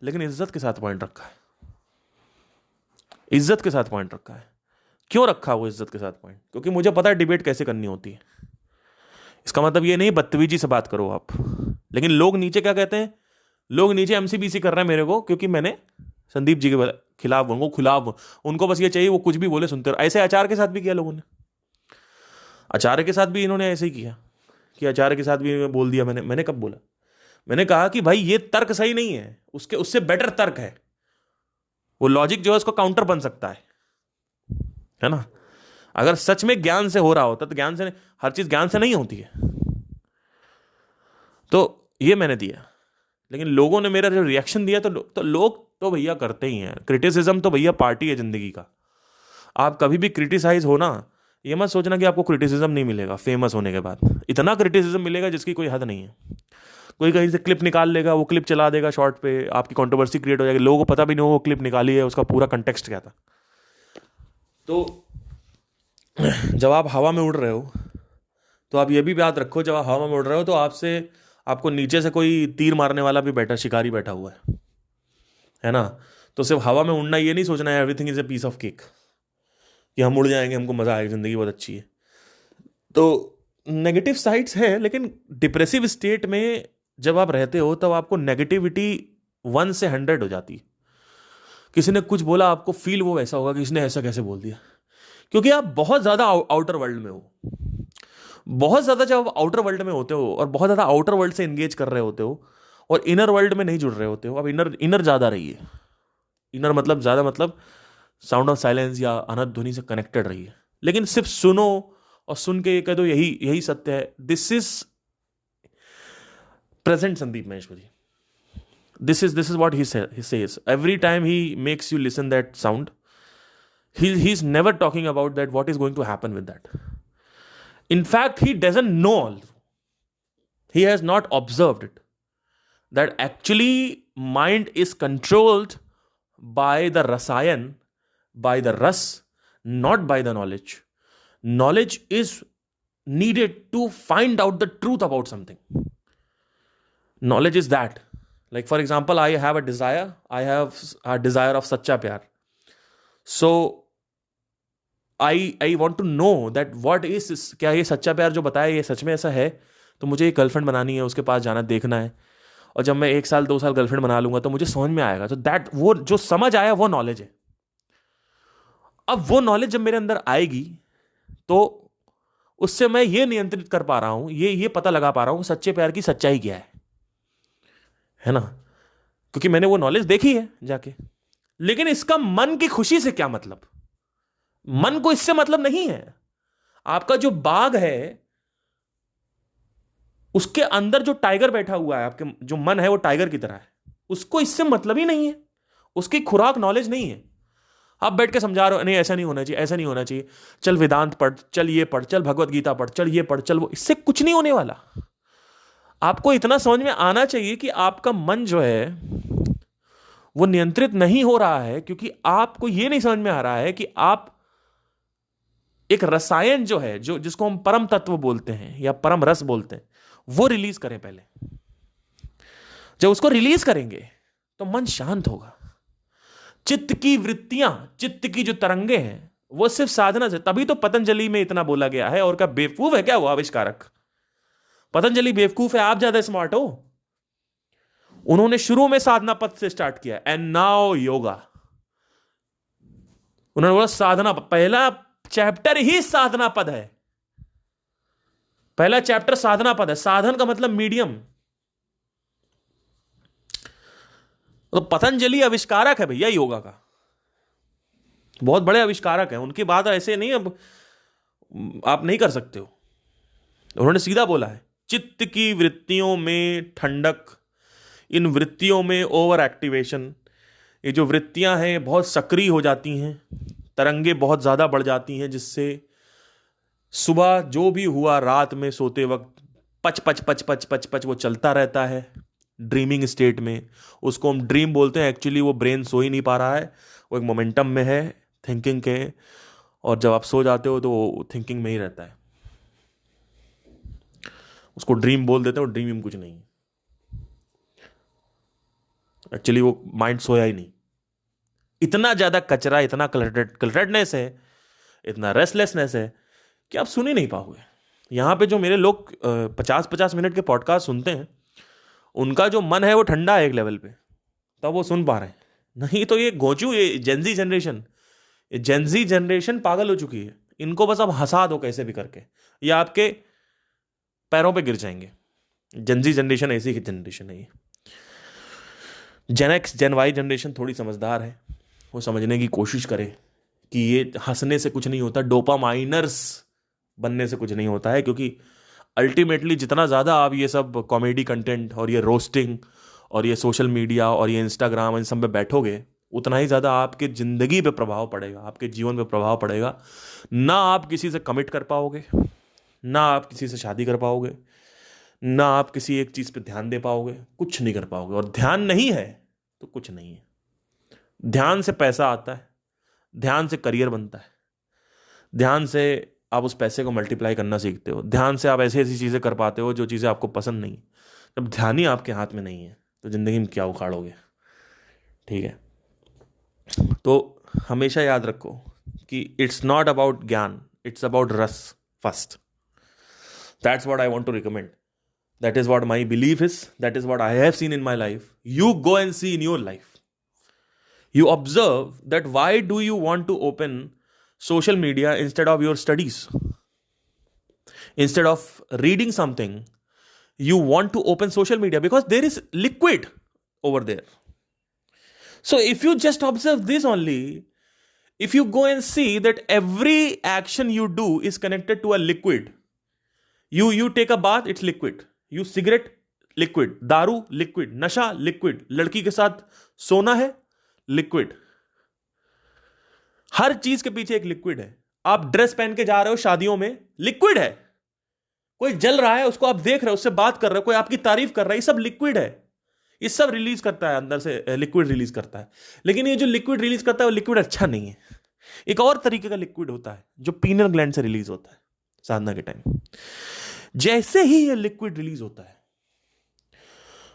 लेकिन इज्जत के साथ पॉइंट रखा है, इज्जत के साथ पॉइंट रखा है। क्यों रखा वो इज्जत के साथ पॉइंट? क्योंकि मुझे पता है डिबेट कैसे करनी होती है। इसका मतलब ये नहीं बदतमीजी से बात करो आप, लेकिन लोग नीचे क्या कहते हैं, लोग नीचे एमसीबीसी कर रहे हैं मेरे को, क्योंकि मैंने संदीप जी के खिलाफ, उनको बस ये चाहिए वो कुछ भी बोले सुनते रहो। ऐसे आचार्य के साथ भी किया लोगों ने, आचार्य के साथ भी इन्होंने ऐसे ही किया कि आचार्य के साथ भी बोल दिया। मैंने कब बोला? मैंने कहा कि भाई ये तर्क सही नहीं है, उससे बेटर तर्क है, वो लॉजिक जो है उसको काउंटर बन सकता है ना। अगर सच में ज्ञान से हो रहा होता तो ज्ञान से, हर चीज ज्ञान से नहीं होती है। तो ये मैंने दिया, लेकिन लोगों ने मेरा जो रिएक्शन दिया, तो लोग तो भैया करते ही हैं। क्रिटिसिज्म तो भैया पार्टी है जिंदगी का। आप कभी भी क्रिटिसाइज हो ना, ये मत सोचना कि आपको क्रिटिसिज्म नहीं मिलेगा। फेमस होने के बाद इतना क्रिटिसिज्म मिलेगा जिसकी कोई हद नहीं है। कोई कहीं से क्लिप निकाल लेगा, वो क्लिप चला देगा शॉर्ट पे, आपकी कंट्रोवर्सी क्रिएट हो जाएगी, लोगों को पता भी नहीं हो वो क्लिप निकाली है, उसका पूरा कंटेक्स्ट क्या था। तो जब आप हवा में उड़ रहे हो तो आप ये भी याद रखो, जब आप हवा में उड़ रहे हो तो आपको नीचे से कोई तीर मारने वाला भी शिकारी बैठा हुआ है ना। तो सिर्फ हवा में उड़ना ये नहीं सोचना है everything is a piece of cake, कि हम उड़ जाएंगे, हमको मजा आएगा, जिंदगी बहुत अच्छी है। तो नेगेटिव साइड्स है, लेकिन डिप्रेसिव स्टेट में जब आप रहते हो तब आपको नेगेटिविटी 1 से 100 हो जाती है। किसी ने कुछ बोला, आपको फील वो वैसा होगा कि इसने ऐसा कैसे बोल दिया, क्योंकि आप बहुत ज्यादा आउटर वर्ल्ड में हो। बहुत ज्यादा जब आप आउटर वर्ल्ड में होते हो और बहुत ज्यादा आउटर वर्ल्ड से एंगेज कर रहे होते हो और इनर वर्ल्ड में नहीं जुड़ रहे होते हो, अब इनर ज्यादा रहिए। इनर मतलब ज्यादा, मतलब साउंड ऑफ साइलेंस या अनंत ध्वनि से कनेक्टेड रहिए, लेकिन सिर्फ सुनो और सुन के कह दो यही सत्य है। This is present Sandeep Maheshwari, this is what he says every time he makes you listen that sound. he is never talking about that what is going to happen with that. In fact, he doesn't know, he has not observed it, that actually mind is controlled by the rasayan, by the ras, not by the knowledge. Knowledge is needed to find out the truth about something. Knowledge is that, like for example, I have a desire, I have a desire of sacha pyar, so I want to know that what is this, क्या ये सच्चा प्यार जो बताया ये सच में ऐसा है। तो मुझे एक गर्लफ्रेंड बनानी है, उसके पास जाना, देखना है, और जब मैं 1 साल 2 साल गर्लफ्रेंड बना लूंगा तो मुझे समझ में आएगा। तो दैट, वो जो समझ आया वो नॉलेज है। अब वो नॉलेज जब मेरे अंदर आएगी तो उससे मैं ये नियंत्रित कर पा रहा हूं, ये पता लगा पा रहा हूं सच्चे प्यार की सच्चाई क्या है ना, क्योंकि मैंने वो नॉलेज देखी है जाके। लेकिन इसका मन की खुशी से क्या मतलब, मन को इससे मतलब नहीं है। आपका जो बाग है उसके अंदर जो टाइगर बैठा हुआ है, आपके जो मन है वो टाइगर की तरह है, उसको इससे मतलब ही नहीं है, उसकी खुराक नॉलेज नहीं है। आप बैठ के समझा रहे हो नहीं ऐसा नहीं होना चाहिए, ऐसा नहीं होना चाहिए, चल वेदांत पढ़, चल ये पढ़, चल भगवत गीता पढ़, चल ये पढ़, चल वो, इससे कुछ नहीं होने वाला। आपको इतना समझ में आना चाहिए कि आपका मन जो है वो नियंत्रित नहीं हो रहा है, क्योंकि आपको ये नहीं समझ में आ रहा है कि आप एक रसायन जो है, जिसको हम परम तत्व बोलते हैं या परम रस बोलते हैं, वो रिलीज करें पहले। जब उसको रिलीज करेंगे तो मन शांत होगा। चित्त की वृत्तियां, चित्त की जो तरंगे हैं वो सिर्फ साधना से, तभी तो पतंजलि में इतना बोला गया है। और क्या बेवकूफ है क्या वो आविष्कारक? पतंजलि बेवकूफ है, आप ज्यादा स्मार्ट हो। उन्होंने शुरू में साधना पद से स्टार्ट किया, एंड नाउ योगा। उन्होंने बोला साधना, पहला चैप्टर ही साधना पद है, पहला चैप्टर साधना पद है। साधन का मतलब मीडियम। तो पतंजलि आविष्कारक है भैया योगा का, बहुत बड़े आविष्कारक हैं, उनकी बात ऐसे नहीं अब आप नहीं कर सकते हो। उन्होंने सीधा बोला है, चित्त की वृत्तियों में ठंडक, इन वृत्तियों में ओवर एक्टिवेशन। ये जो वृत्तियां हैं बहुत सक्रिय हो जाती हैं, तरंगे बहुत ज्यादा बढ़ जाती हैं, जिससे सुबह जो भी हुआ रात में सोते वक्त पच पच पच पच पच पच वो चलता रहता है ड्रीमिंग स्टेट में। उसको हम ड्रीम बोलते हैं, एक्चुअली वो ब्रेन सो ही नहीं पा रहा है, वो एक मोमेंटम में है थिंकिंग के, और जब आप सो जाते हो तो वो थिंकिंग में ही रहता है। उसको ड्रीम बोल देते हो, ड्रीम कुछ नहीं, एक्चुअली वो माइंड सोया ही नहीं। इतना ज्यादा कचरा, इतना क्लटर्डनेस है, इतना रेस्टलेसनेस है कि आप सुन ही नहीं पाओगे। यहां पे जो मेरे लोग 50-50 मिनट के पॉडकास्ट सुनते हैं, उनका जो मन है वो ठंडा है एक लेवल पे, तब वो सुन पा रहे हैं। नहीं तो ये गोचू, ये जेनजी जनरेशन पागल हो चुकी है। इनको बस अब हंसा दो कैसे भी करके, या आपके पैरों पे गिर जाएंगे। जेनजी जनरेशन ऐसी ही जनरेशन है। जेन एक्स जेन वाई जनरेशन थोड़ी समझदार है, वो समझने की कोशिश करे कि ये हंसने से कुछ नहीं होता, डोपामाइनर्स बनने से कुछ नहीं होता है। क्योंकि अल्टीमेटली जितना ज़्यादा आप ये सब कॉमेडी कंटेंट और ये रोस्टिंग और ये सोशल मीडिया और ये इंस्टाग्राम इन सब में बैठोगे, उतना ही ज़्यादा आपके ज़िंदगी पे प्रभाव पड़ेगा, आपके जीवन पे प्रभाव पड़ेगा। ना आप किसी से कमिट कर पाओगे, ना आप किसी से शादी कर पाओगे, ना आप किसी एक चीज पे ध्यान दे पाओगे, कुछ नहीं कर पाओगे। और ध्यान नहीं है तो कुछ नहीं है। ध्यान से पैसा आता है, ध्यान से करियर बनता है, ध्यान से आप उस पैसे को मल्टीप्लाई करना सीखते हो, ध्यान से आप ऐसी ऐसी चीजें कर पाते हो जो चीजें आपको पसंद नहीं। जब ध्यान ही आपके हाथ में नहीं है तो जिंदगी में क्या उखाड़ोगे। ठीक है, तो हमेशा याद रखो कि इट्स नॉट अबाउट ज्ञान, इट्स अबाउट रस first. That's what I want to recommend, that is what my belief is, that is what I have seen in my life. You go and see in your life, you observe that why do you want to open social media instead of your studies? Instead of reading something, you want to open social media because there is liquid over there. So if you just observe this only, if you go and see that every action you do is connected to a liquid, you take a bath, it's liquid, you cigarette liquid, दारू liquid, नशा liquid, लड़की के साथ सोना है liquid, हर चीज के पीछे एक लिक्विड है। आप ड्रेस पहन के जा रहे हो शादियों में, लिक्विड है। कोई जल रहा है उसको आप देख रहे हो, उससे बात कर रहे हो, कोई आपकी तारीफ कर रहा है, ये सब लिक्विड है। ये सब रिलीज करता है, अंदर से लिक्विड रिलीज करता है। लेकिन ये जो लिक्विड रिलीज करता है वो लिक्विड अच्छा नहीं है। एक और तरीके का लिक्विड होता है जो पीनल ग्लैंड से रिलीज होता है साधना के टाइम। जैसे ही ये लिक्विड रिलीज होता है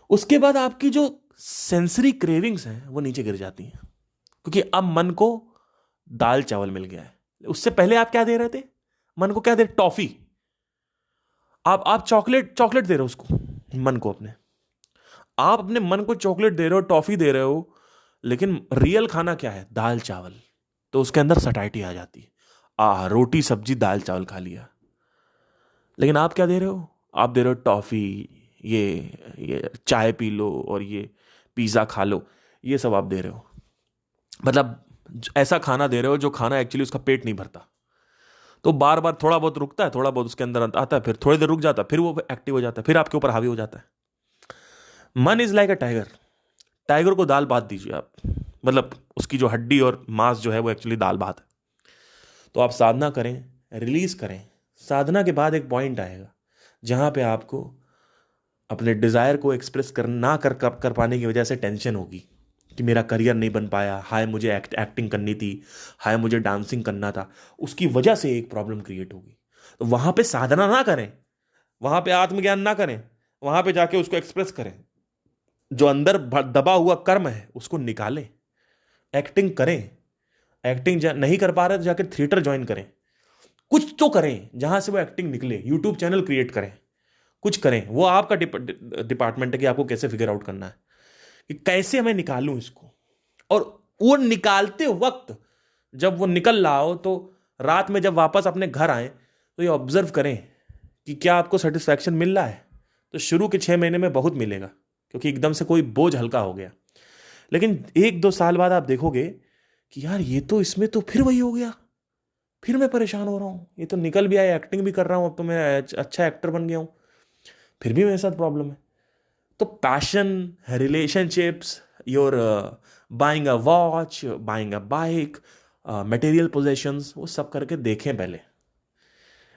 उसके बाद आपकी जो सेंसरी क्रेविंग्स हैं वो नीचे गिर जाती हैं, क्योंकि अब मन को दाल चावल मिल गया है। उससे पहले आप क्या दे रहे थे मन को? क्या दे? टॉफी। आप चॉकलेट दे रहे हो उसको, मन को अपने। आप अपने मन को चॉकलेट दे रहे हो, टॉफी दे रहे हो, लेकिन रियल खाना क्या है? दाल चावल। तो उसके अंदर सटाइटी आ जाती है, रोटी सब्जी दाल चावल खा लिया। लेकिन आप क्या दे रहे हो? आप दे रहे हो टॉफी, ये चाय पी लो और ये पिज्जा खा लो, ये सब आप दे रहे हो। मतलब ऐसा खाना दे रहे हो जो खाना एक्चुअली उसका पेट नहीं भरता। तो बार बार थोड़ा बहुत रुकता है, थोड़ा बहुत उसके अंदर आता है, फिर थोड़ी देर रुक जाता है, फिर वो एक्टिव हो जाता है, फिर आपके ऊपर हावी हो जाता है। मन is like a tiger. Tiger को दाल भात दीजिए आप, मतलब उसकी जो हड्डी और मांस जो है वो एक्चुअली दाल भात है। तो आप साधना करें, रिलीज करें। साधना के बाद एक पॉइंट आएगा जहां पे आपको अपने डिजायर को एक्सप्रेस कर पाने की वजह से टेंशन होगी कि मेरा करियर नहीं बन पाया, हाय मुझे एक्टिंग करनी थी, हाय मुझे डांसिंग करना था, उसकी वजह से एक प्रॉब्लम क्रिएट होगी। तो वहां पे साधना ना करें, वहां पे आत्मज्ञान ना करें, वहां पे जाके उसको एक्सप्रेस करें। जो अंदर दबा हुआ कर्म है उसको निकालें, एक्टिंग करें। एक्टिंग नहीं कर पा रहे तो जाकर थिएटर ज्वाइन करें, कुछ तो करें जहां से वो एक्टिंग निकले। यूट्यूब चैनल क्रिएट करें, कुछ करें। वो आपका डिपार्टमेंट है कि आपको कैसे फिगर आउट करना है कि कैसे मैं निकालूं इसको। और वो निकालते वक्त जब वो निकल रहा हो तो रात में जब वापस अपने घर आए तो ये ऑब्जर्व करें कि क्या आपको सेटिस्फैक्शन मिल रहा है। तो शुरू के 6 महीने में बहुत मिलेगा, क्योंकि एकदम से कोई बोझ हल्का हो गया। लेकिन 1-2 साल बाद आप देखोगे कि यार ये तो, इसमें तो फिर वही हो गया, फिर मैं परेशान हो रहा हूं। ये तो निकल भी आया, एक्टिंग भी कर रहा हूं, अब तो मैं अच्छा एक्टर बन गया हूं, फिर भी मेरे साथ प्रॉब्लम है। तो passion, relationships, your buying a watch, buying a bike, material possessions, वो सब करके देखें पहले।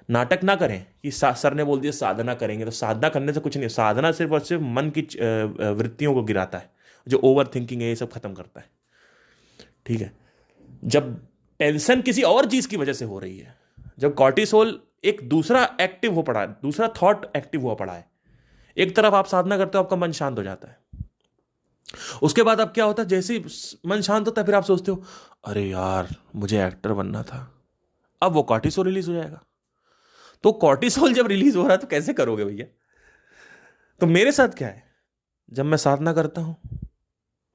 नाटक ना करें कि सर ने बोल दिया साधना करेंगे, तो साधना करने से कुछ नहीं। साधना सिर्फ और सिर्फ मन की वृत्तियों को गिराता है, जो ओवर थिंकिंग है ये सब खत्म करता है। ठीक है, जब टेंशन किसी और चीज की वजह से हो रही है, जब कॉर्टिसोल एक दूसरा एक्टिव हो पड़ा है, दूसरा थॉट एक्टिव हुआ पड़ा है, एक तरफ आप साधना करते हो, आपका मन शांत हो जाता है। उसके बाद अब क्या होता है, जैसे ही मन शांत होता है फिर आप सोचते हो अरे यार मुझे एक्टर बनना था। अब वो कॉर्टिसोल रिलीज हो जाएगा। तो कॉर्टिसोल जब रिलीज हो रहा है तो कैसे करोगे भैया? तो मेरे साथ क्या है, जब मैं साधना करता हूं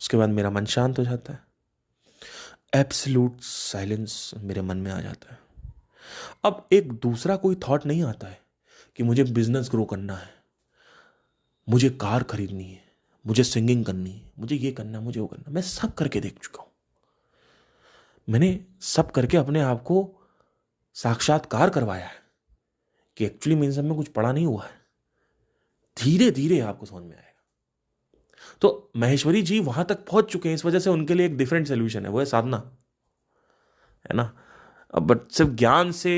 उसके बाद मेरा मन शांत हो जाता है, एब्सोल्यूट साइलेंस मेरे मन में आ जाता है। अब एक दूसरा कोई थॉट नहीं आता है कि मुझे बिजनेस ग्रो करना है, मुझे कार खरीदनी है, मुझे सिंगिंग करनी है, मुझे ये करना, मुझे वो करना। मैं सब करके देख चुका हूं, मैंने सब करके अपने आप को साक्षात्कार करवाया है कि एक्चुअली मेरे सब में कुछ पड़ा नहीं हुआ है। धीरे धीरे आपको समझ में आएगा। तो महेश्वरी जी वहां तक पहुंच चुके हैं, इस वजह से उनके लिए एक डिफरेंट सोल्यूशन है, वो है साधना, है ना। बट सिर्फ ज्ञान से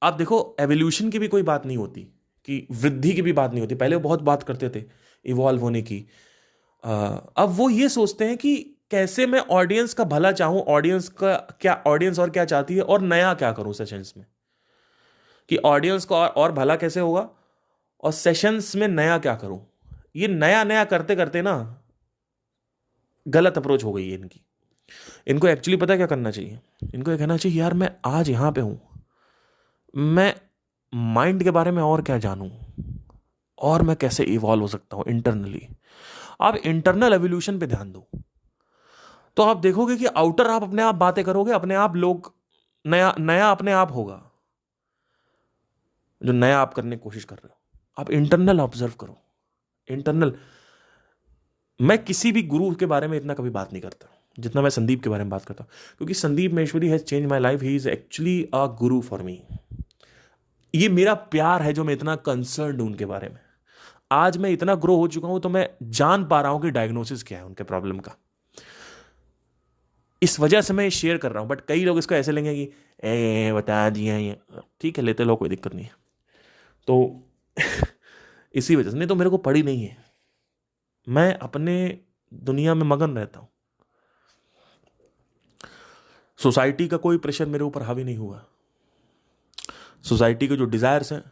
आप देखो, एवोल्यूशन की भी कोई बात नहीं होती कि वृद्धि की भी बात नहीं होती। पहले वो बहुत बात करते थे इवॉल्व होने की। अब वो ये सोचते हैं कि कैसे मैं ऑडियंस का भला चाहूं, ऑडियंस का क्या, ऑडियंस और क्या चाहती है और नया क्या करूं सेशंस में, कि ऑडियंस को और भला कैसे होगा और सेशंस में नया क्या करूं। ये नया नया करते करते ना गलत अप्रोच हो गई है इनकी। इनको एक्चुअली पता है क्या करना चाहिए? इनको ये कहना चाहिए यार मैं आज यहां पे हूं, मैं माइंड के बारे में और क्या जानूं और मैं कैसे इवॉल्व हो सकता हूं इंटरनली। आप इंटरनल एवोल्यूशन पे ध्यान दो, तो आप देखोगे कि आउटर आप अपने आप बातें करोगे, अपने आप लोग नया नया अपने आप होगा जो नया आप करने की कोशिश कर रहे हो। आप इंटरनल ऑब्जर्व करो, इंटरनल। मैं किसी भी गुरु के बारे में इतना कभी बात नहीं करता जितना मैं संदीप के बारे में बात करता हूं, क्योंकि Sandeep Maheshwari has change my life. He is actually a guru for मी। ये मेरा प्यार है जो मैं इतना कंसर्न हूं उनके बारे में। आज मैं इतना ग्रो हो चुका हूं तो मैं जान पा रहा हूं कि डायग्नोसिस क्या है उनके प्रॉब्लम का। इस वजह से मैं शेयर कर रहा हूं। बट कई लोग इसको ऐसे लेंगे कि बता दिया ये, ठीक है लेते लो, कोई दिक्कत नहीं है। तो इसी वजह से, नहीं तो मेरे को पड़ी नहीं है। मैं अपने दुनिया में मगन रहता हूं। सोसाइटी का कोई प्रेशर मेरे ऊपर हावी नहीं हुआ। सोसाइटी के जो डिजायर्स हैं,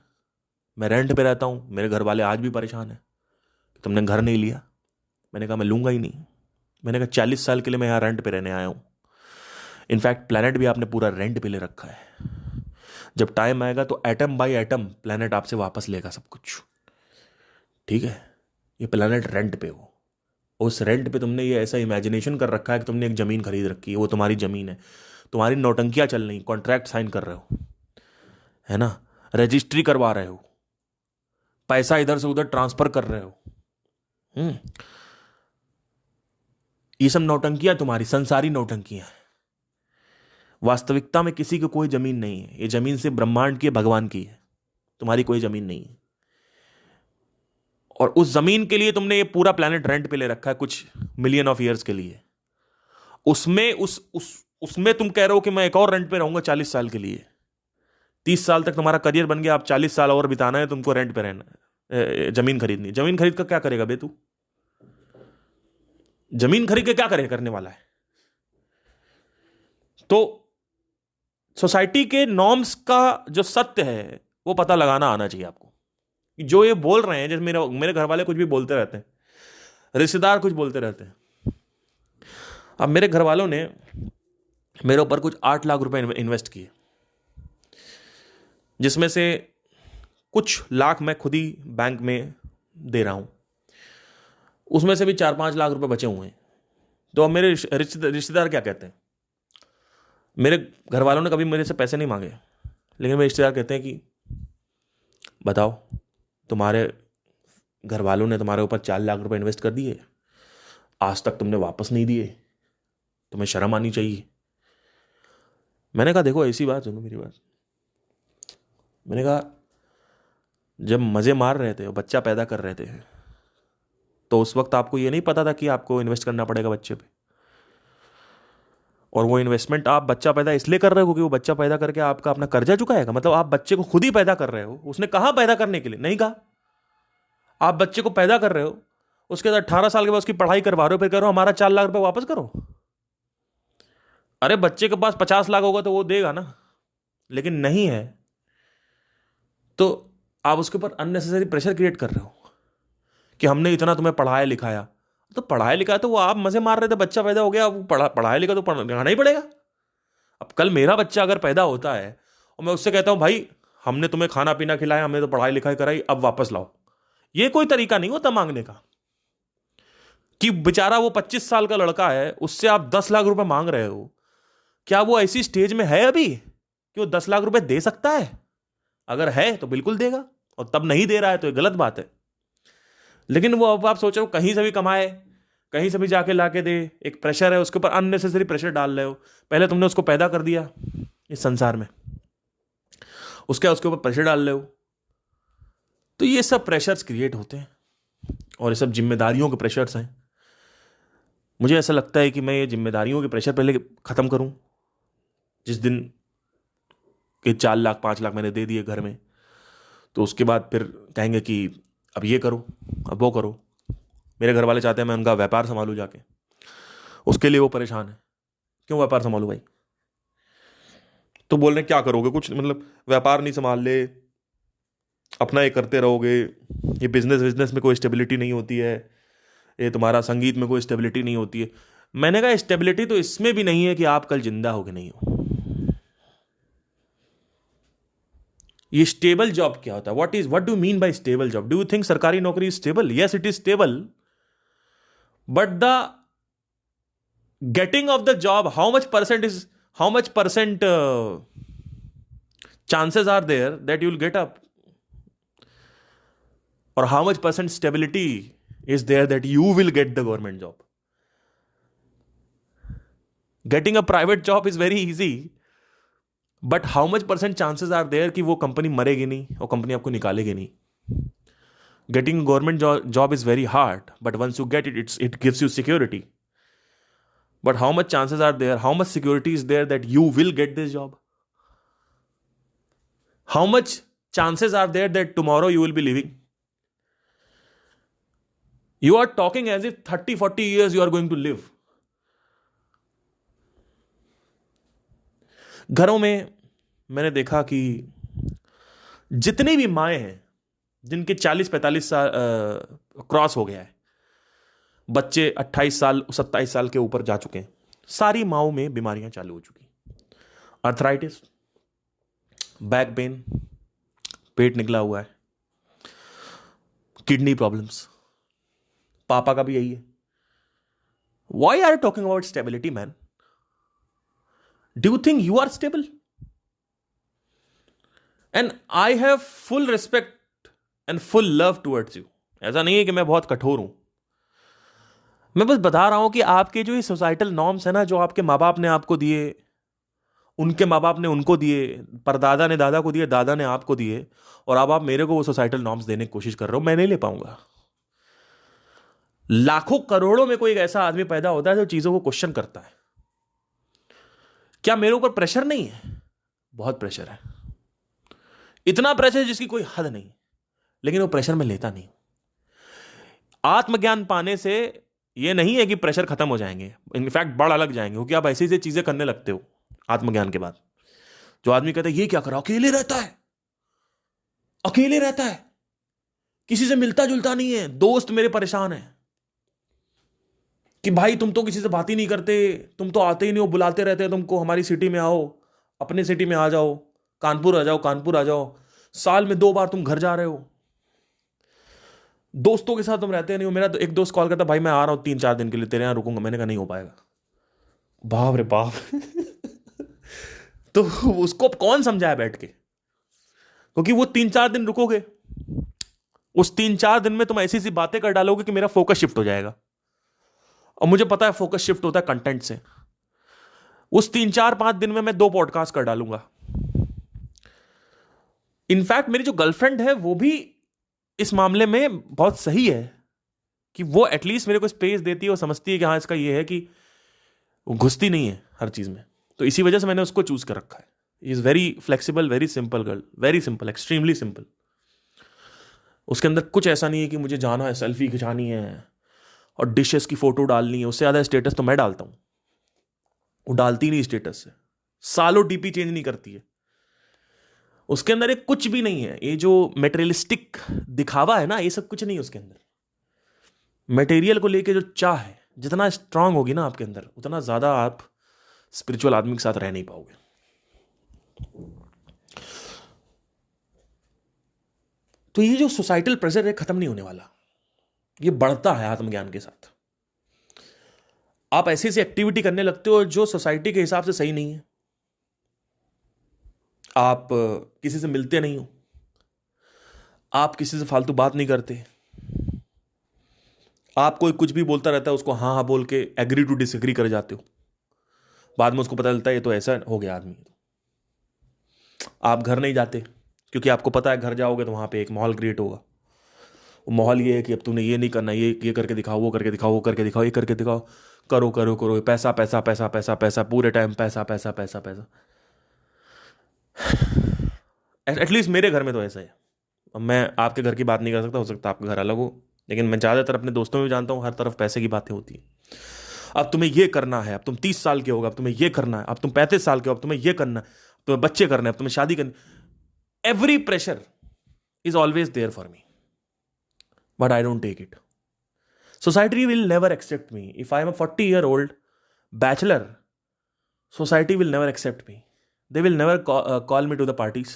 मैं रेंट पे रहता हूं, मेरे घर वाले आज भी परेशान हैं कि तुमने घर नहीं लिया। मैंने कहा मैं लूंगा ही नहीं। मैंने कहा 40 साल के लिए मैं यहां रेंट पे रहने आया हूं। इनफैक्ट प्लेनेट भी आपने पूरा रेंट पे ले रखा है। जब टाइम आएगा तो एटम बाय एटम प्लेनेट आपसे वापस लेगा सब कुछ, ठीक है? ये प्लेनेट रेंट पे हो, उस रेंट पे तुमने ये ऐसा इमेजिनेशन कर रखा है कि तुमने एक जमीन खरीद रखी है, वो तुम्हारी जमीन है। तुम्हारी नौटंकियां चल रही, कॉन्ट्रैक्ट साइन कर रहे हो, है ना, रजिस्ट्री करवा रहे हो, पैसा इधर से उधर ट्रांसफर कर रहे हो। ये सब नौटंकियां तुम्हारी संसारी नौटंकियां हैं। वास्तविकता में किसी की कोई जमीन नहीं है। ये जमीन सिर्फ ब्रह्मांड की, भगवान की है। तुम्हारी कोई जमीन नहीं है। और उस जमीन के लिए तुमने ये पूरा प्लेनेट रेंट पे ले रखा है कुछ मिलियन ऑफ ईयर्स के लिए। उसमें उसमें तुम कह रहे हो कि मैं एक और रेंट पे रहूंगा 40 साल के लिए। 30 साल तक तुम्हारा करियर बन गया, आप 40 साल और बिताना है, तुमको रेंट पे रहना है। जमीन खरीदनी, जमीन खरीद कर क्या करेगा बे तू? जमीन खरीद के क्या करने वाला है? तो सोसाइटी के नॉर्म्स का जो सत्य है वो पता लगाना आना चाहिए आपको। जो ये बोल रहे हैं, जैसे मेरे घर वाले कुछ भी बोलते रहते हैं, रिश्तेदार कुछ बोलते रहते हैं। अब मेरे घर वालों ने मेरे ऊपर कुछ 8 लाख रुपए इन्वेस्ट किए, जिसमें से कुछ लाख मैं खुद ही बैंक में दे रहा हूं, उसमें से भी 4-5 लाख रुपए बचे हुए हैं। तो अब मेरे रिश्तेदार क्या कहते हैं? मेरे घर वालों ने कभी मेरे से पैसे नहीं मांगे, लेकिन मेरे रिश्तेदार कहते हैं कि बताओ, तुम्हारे घर वालों ने तुम्हारे ऊपर 4 लाख रुपए इन्वेस्ट कर दिए, आज तक तुमने वापस नहीं दिए, तुम्हें शर्म आनी चाहिए। मैंने कहा देखो, ऐसी बात, सुनो मेरी बात। मैंने कहा जब मजे मार रहे थे, बच्चा पैदा कर रहे थे, तो उस वक्त आपको ये नहीं पता था कि आपको इन्वेस्ट करना पड़ेगा बच्चे पे। और वो इन्वेस्टमेंट आप बच्चा पैदा इसलिए कर रहे हो क्योंकि वो बच्चा पैदा करके आपका अपना कर्जा चुकाएगा। मतलब आप बच्चे को खुद ही पैदा कर रहे हो। उसने कहा पैदा करने के लिए, नहीं कहा। आप बच्चे को पैदा कर रहे हो, उसके बाद 18 साल के बाद उसकी पढ़ाई करवा रहे हो, फिर कह रहे हो हमारा 4 लाख रुपए वापस करो। अरे बच्चे के पास 50 लाख होगा तो वो देगा ना, लेकिन नहीं है तो आप उसके ऊपर अननेसेसरी प्रेशर क्रिएट कर रहे हो कि हमने इतना तुम्हें पढ़ाया लिखाया। तो पढ़ाया लिखाया तो वो आप मजे मार रहे थे, बच्चा पैदा हो गया, अब पढ़ाया लिखा तो पढ़ाना ही पड़ेगा। अब कल मेरा बच्चा अगर पैदा होता है और मैं उससे कहता हूं भाई हमने तुम्हें खाना पीना खिलाया, हमने तो पढ़ाई लिखाई कराई, अब वापस लाओ, ये कोई तरीका नहीं होता मांगने का। कि बेचारा वो 25 साल का लड़का है, उससे आप 10 लाख रुपए मांग रहे हो, क्या वो ऐसी स्टेज में है अभी कि वो 10 लाख रुपए दे सकता है? अगर है तो बिल्कुल देगा, और तब नहीं दे रहा है तो ये गलत बात है। लेकिन वो अब आप सोचो कहीं से भी कमाए, कहीं से भी जाके लाके दे, एक प्रेशर है उसके ऊपर, अननेसेसरी प्रेशर डाल रहे हो। पहले तुमने उसको पैदा कर दिया इस संसार में, उसके ऊपर प्रेशर डाल रहे हो। तो ये सब प्रेशर्स क्रिएट होते हैं और ये सब जिम्मेदारियों के प्रेशर्स हैं। मुझे ऐसा लगता है कि मैं ये जिम्मेदारियों के प्रेशर पहले खत्म करूं। जिस दिन के 4 लाख 5 लाख मैंने दे दिए घर में, तो उसके बाद फिर कहेंगे कि अब ये करो, अब वो करो। मेरे घर वाले चाहते हैं मैं उनका व्यापार संभालूं जाके, उसके लिए वो परेशान है। क्यों व्यापार संभालूं भाई? तो बोल रहे हैं क्या करोगे, कुछ मतलब व्यापार नहीं संभाल ले, अपना ये करते रहोगे, ये बिजनेस बिजनेस में कोई स्टेबिलिटी नहीं होती है, ये तुम्हारा संगीत में कोई स्टेबिलिटी नहीं होती है। मैंने कहा स्टेबिलिटी तो इसमें भी नहीं है कि आप कल जिंदा हो कि नहीं हो। ये स्टेबल जॉब क्या होता है? What do mean by stable job? Do you think सरकारी नौकरी is stable? Yes it is stable, but the getting off the job, how much percent chances are there that you'll get up, or how much percent stability is there that you will get the government job? Getting a private job is very easy, but how much percent chances are there कि वो company मरेगी नहीं और company आपको निकालेगी नहीं? Getting a government job is very hard, but once you get it, it gives you security. But how much chances are there, how much security is there that you will get this job? How much chances are there that tomorrow you will be leaving? You are talking as if 30-40 years you are going to live. घरों में मैंने देखा कि जितनी भी माएँ हैं जिनके 40-45 साल क्रॉस हो गया है, बच्चे 28 साल 27 साल के ऊपर जा चुके हैं, सारी माओं में बीमारियां चालू हो चुकी। अर्थराइटिस, बैक पेन, पेट निकला हुआ है, किडनी प्रॉब्लम्स, पापा का भी यही है। Why are you talking about stability, man? Do you think you are stable? And I have full respect and full love towards you. ऐसा नहीं है कि मैं बहुत कठोर हूं, मैं बस बता रहा हूं कि आपके जो ये सोसाइटल नॉर्म्स है ना, जो आपके माँ बाप ने आपको दिए, उनके माँ बाप ने उनको दिए, परदादा ने दादा को दिए, दादा ने आपको दिए, और अब आप मेरे को वो सोसाइटल नॉर्म्स देने की कोशिश कर रहे हो, मैं नहीं ले पाऊंगा। लाखों करोड़ों में कोई एक ऐसा आदमी पैदा होता है जो चीजों को क्वेश्चन करता है। क्या मेरे ऊपर प्रेशर नहीं है? बहुत प्रेशर है, इतना प्रेशर जिसकी कोई हद नहीं, लेकिन वो प्रेशर मैं लेता नहीं। आत्मज्ञान पाने से ये नहीं है कि प्रेशर खत्म हो जाएंगे, इनफैक्ट बढ़ अलग जाएंगे, क्योंकि आप ऐसी ऐसी चीजें करने लगते हो आत्मज्ञान के बाद। जो आदमी कहता है ये क्या करा, अकेले रहता है, अकेले रहता है, किसी से मिलता जुलता नहीं है, दोस्त मेरे परेशान है कि भाई तुम तो किसी से बात ही नहीं करते, तुम तो आते ही नहीं हो, बुलाते रहते हैं तुमको, हमारी सिटी में आओ, अपने सिटी में आ जाओ, कानपुर आ जाओ, कानपुर आ जाओ, साल में 2 बार तुम घर जा रहे हो, दोस्तों के साथ तुम रहते नहीं हो। मेरा तो एक दोस्त कॉल करता, भाई मैं आ रहा हूं 3-4 दिन के लिए, तेरे यहां रुकूंगा। मैंने कहा नहीं हो पाएगा। बाप रे बाप तो उसको कौन समझाया बैठ के? क्योंकि वो 3-4 दिन रुकोगे, उस 3-4 दिन में तुम ऐसी सी बातें कर डालोगे कि मेरा फोकस शिफ्ट हो जाएगा, और मुझे पता है फोकस शिफ्ट होता है कंटेंट से। उस 3-4-5 दिन में मैं 2 पॉडकास्ट कर डालूंगा। इनफैक्ट मेरी जो गर्लफ्रेंड है वो भी इस मामले में बहुत सही है कि वो एटलीस्ट मेरे को स्पेस देती है और समझती है कि हाँ इसका ये है कि वो घुसती नहीं है हर चीज में। तो इसी वजह से मैंने उसको चूज कर रखा है। Is very flexible, very simple girl, very simple, extremely simple. उसके अंदर कुछ ऐसा नहीं है कि मुझे जाना है, सेल्फी खिंचानी है और डिशेस की फोटो डालनी है। उससे ज्यादा स्टेटस तो मैं डालता हूं, वो डालती नहीं स्टेटस से, सालों डीपी चेंज नहीं करती है। उसके अंदर एक कुछ भी नहीं है, ये जो मेटेरियलिस्टिक दिखावा है ना, ये सब कुछ नहीं है उसके अंदर। मटेरियल को लेके जो चाह है जितना स्ट्रांग होगी ना आपके अंदर, उतना ज्यादा आप स्पिरिचुअल आदमी के साथ रह नहीं पाओगे। तो ये जो सोसाइटल प्रेशर है खत्म नहीं होने वाला, ये बढ़ता है आत्मज्ञान के साथ। आप ऐसी ऐसी एक्टिविटी करने लगते हो जो सोसाइटी के हिसाब से सही नहीं है। आप किसी से मिलते नहीं हो, आप किसी से फालतू बात नहीं करते, आप कोई कुछ भी बोलता रहता है उसको हाँ हाँ बोल के एग्री टू डिसएग्री कर जाते हो। बाद में उसको पता चलता है ये तो ऐसा हो गया आदमी। आप घर नहीं जाते क्योंकि आपको पता है घर जाओगे तो वहां पे एक माहौल क्रिएट होगा। वो माहौल ये है कि अब तूने ये नहीं करना, ये करके दिखाओ, वो करके दिखाओ, वो करके दिखाओ, ये करके दिखाओ, करो करो करो, पैसा पैसा पैसा पैसा पैसा, पूरे टाइम पैसा पैसा पैसा पैसा। एटलीस्ट मेरे घर में तो ऐसा है। अब मैं आपके घर की बात नहीं कर सकता, हो सकता आपका घर अलग हो, लेकिन मैं ज़्यादातर अपने दोस्तों में भी जानता हूँ हर तरफ पैसे की बातें होती हैं। अब तुम्हें ये करना है, अब तुम 30 साल के होगा, अब तुम्हें ये करना है, अब तुम 35 साल के हो, अब तुम्हें ये करना है, तुम्हें बच्चे करने हैं, अब तुम्हें शादी करनी। Every pressure is always there for me, but I don't take it. Society will never accept me. If I am a 40-year-old bachelor, society will never accept me. They will never call me to the parties.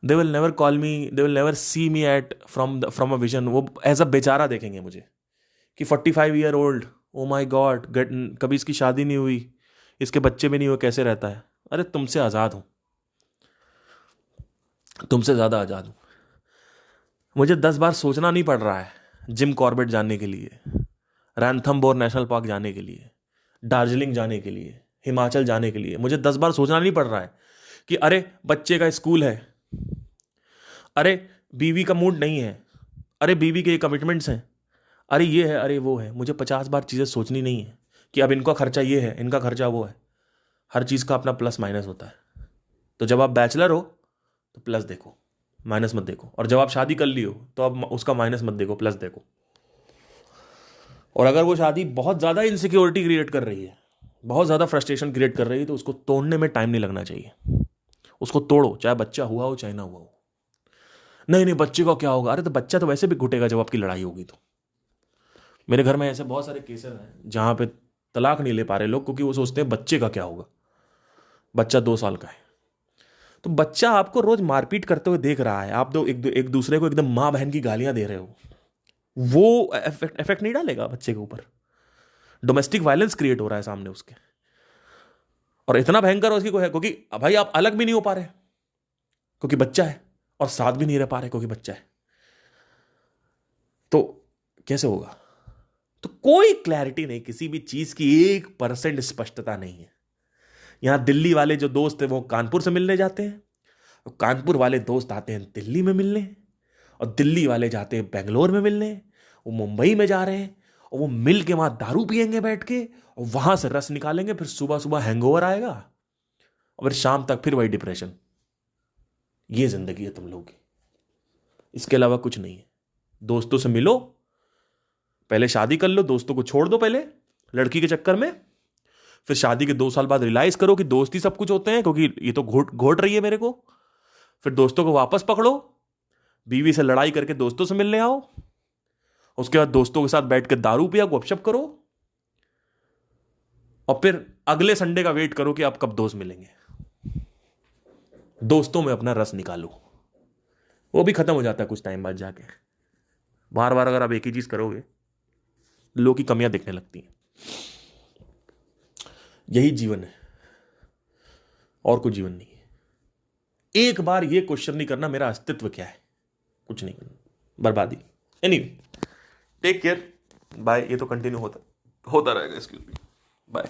They will never call me. They will never see me at from a vision. वो as a बेचारा देखेंगे मुझे कि 45-year-old, ओ माई God, कभी इसकी शादी नहीं हुई, इसके बच्चे भी नहीं हुए, कैसे रहता है. अरे तुमसे आज़ाद हूँ, तुमसे ज़्यादा आज़ाद हूँ. मुझे 10 बार सोचना नहीं पड़ रहा है जिम कॉर्बेट जाने के लिए, रैंथमबोर नेशनल पार्क जाने के लिए, दार्जिलिंग जाने के लिए, हिमाचल जाने के लिए. मुझे 10 बार सोचना नहीं पड़ रहा है कि अरे बच्चे का स्कूल है, अरे बीवी का मूड नहीं है, अरे बीवी के ये कमिटमेंट्स हैं, अरे ये है, अरे वो है. मुझे 50 बार चीज़ें सोचनी नहीं है कि अब इनका खर्चा ये है, इनका खर्चा वो है. हर चीज़ का अपना प्लस माइनस होता है. तो जब आप बैचलर हो तो प्लस देखो, माइनस मत देखो. और जब आप शादी कर ली हो तो अब उसका माइनस मत देखो, प्लस देखो. और अगर वो शादी बहुत ज़्यादा इनसिक्योरिटी क्रिएट कर रही है, बहुत ज़्यादा फ्रस्ट्रेशन क्रिएट कर रही है, तो उसको तोड़ने में टाइम नहीं लगना चाहिए. उसको तोड़ो, चाहे बच्चा हुआ हो चाहे ना हुआ हो. नहीं नहीं बच्चे का क्या होगा, अरे तो बच्चा तो वैसे भी घुटेगा जब आपकी लड़ाई होगी. तो मेरे घर में ऐसे बहुत सारे केसेस हैं जहाँ पे तलाक नहीं ले पा रहे लोग, क्योंकि वो सोचते हैं बच्चे का क्या होगा. बच्चा 2 साल का है, तो बच्चा आपको रोज मारपीट करते हुए देख रहा है, आप दो एक दूसरे को एकदम माँ बहन की गालियां दे रहे हो, वो इफेक्ट नहीं डालेगा बच्चे के ऊपर. डोमेस्टिक वायलेंस क्रिएट हो रहा है सामने उसके, और इतना भयंकर उसकी को है, क्योंकि भाई आप अलग भी नहीं हो पा रहे क्योंकि बच्चा है, और साथ भी नहीं रह पा रहे क्योंकि बच्चा है. तो कैसे होगा. तो कोई क्लैरिटी नहीं, किसी भी चीज की 1% स्पष्टता नहीं है. यहां दिल्ली वाले जो दोस्त हैं वो कानपुर से मिलने जाते हैं, और कानपुर वाले दोस्त आते हैं दिल्ली में मिलने, और दिल्ली वाले जाते हैं बेंगलोर में मिलने, वो मुंबई में जा रहे हैं, और वो मिल के वहां दारू पियेंगे बैठ के, और वहां से रस निकालेंगे, फिर सुबह सुबह हैंगओवर आएगा, और फिर शाम तक फिर वही डिप्रेशन. ये जिंदगी है तुम लोगों की, इसके अलावा कुछ नहीं है. दोस्तों से मिलो, पहले शादी कर लो, दोस्तों को छोड़ दो पहले लड़की के चक्कर में, फिर शादी के 2 साल बाद रियलाइज करो कि दोस्त ही सब कुछ होते हैं, क्योंकि ये तो घोट रही है मेरे को. फिर दोस्तों को वापस पकड़ो, बीवी से लड़ाई करके दोस्तों से मिलने आओ, उसके बाद दोस्तों के साथ बैठ के दारू पिया गपशप करो, और फिर अगले संडे का वेट करो कि अब कब दोस्त मिलेंगे. दोस्तों में अपना रस निकालो, वो भी खत्म हो जाता है कुछ टाइम बाद जाके. बार बार अगर आप एक ही चीज करोगे, लोगों की कमियां दिखने लगती हैं. यही जीवन है, और कुछ जीवन नहीं है. एक बार ये क्वेश्चन नहीं करना मेरा अस्तित्व क्या है, कुछ नहीं करना, बर्बादी. Anyway, take care, bye. ये तो कंटिन्यू होता रहेगा, एक्सक्यूज मी, बाय.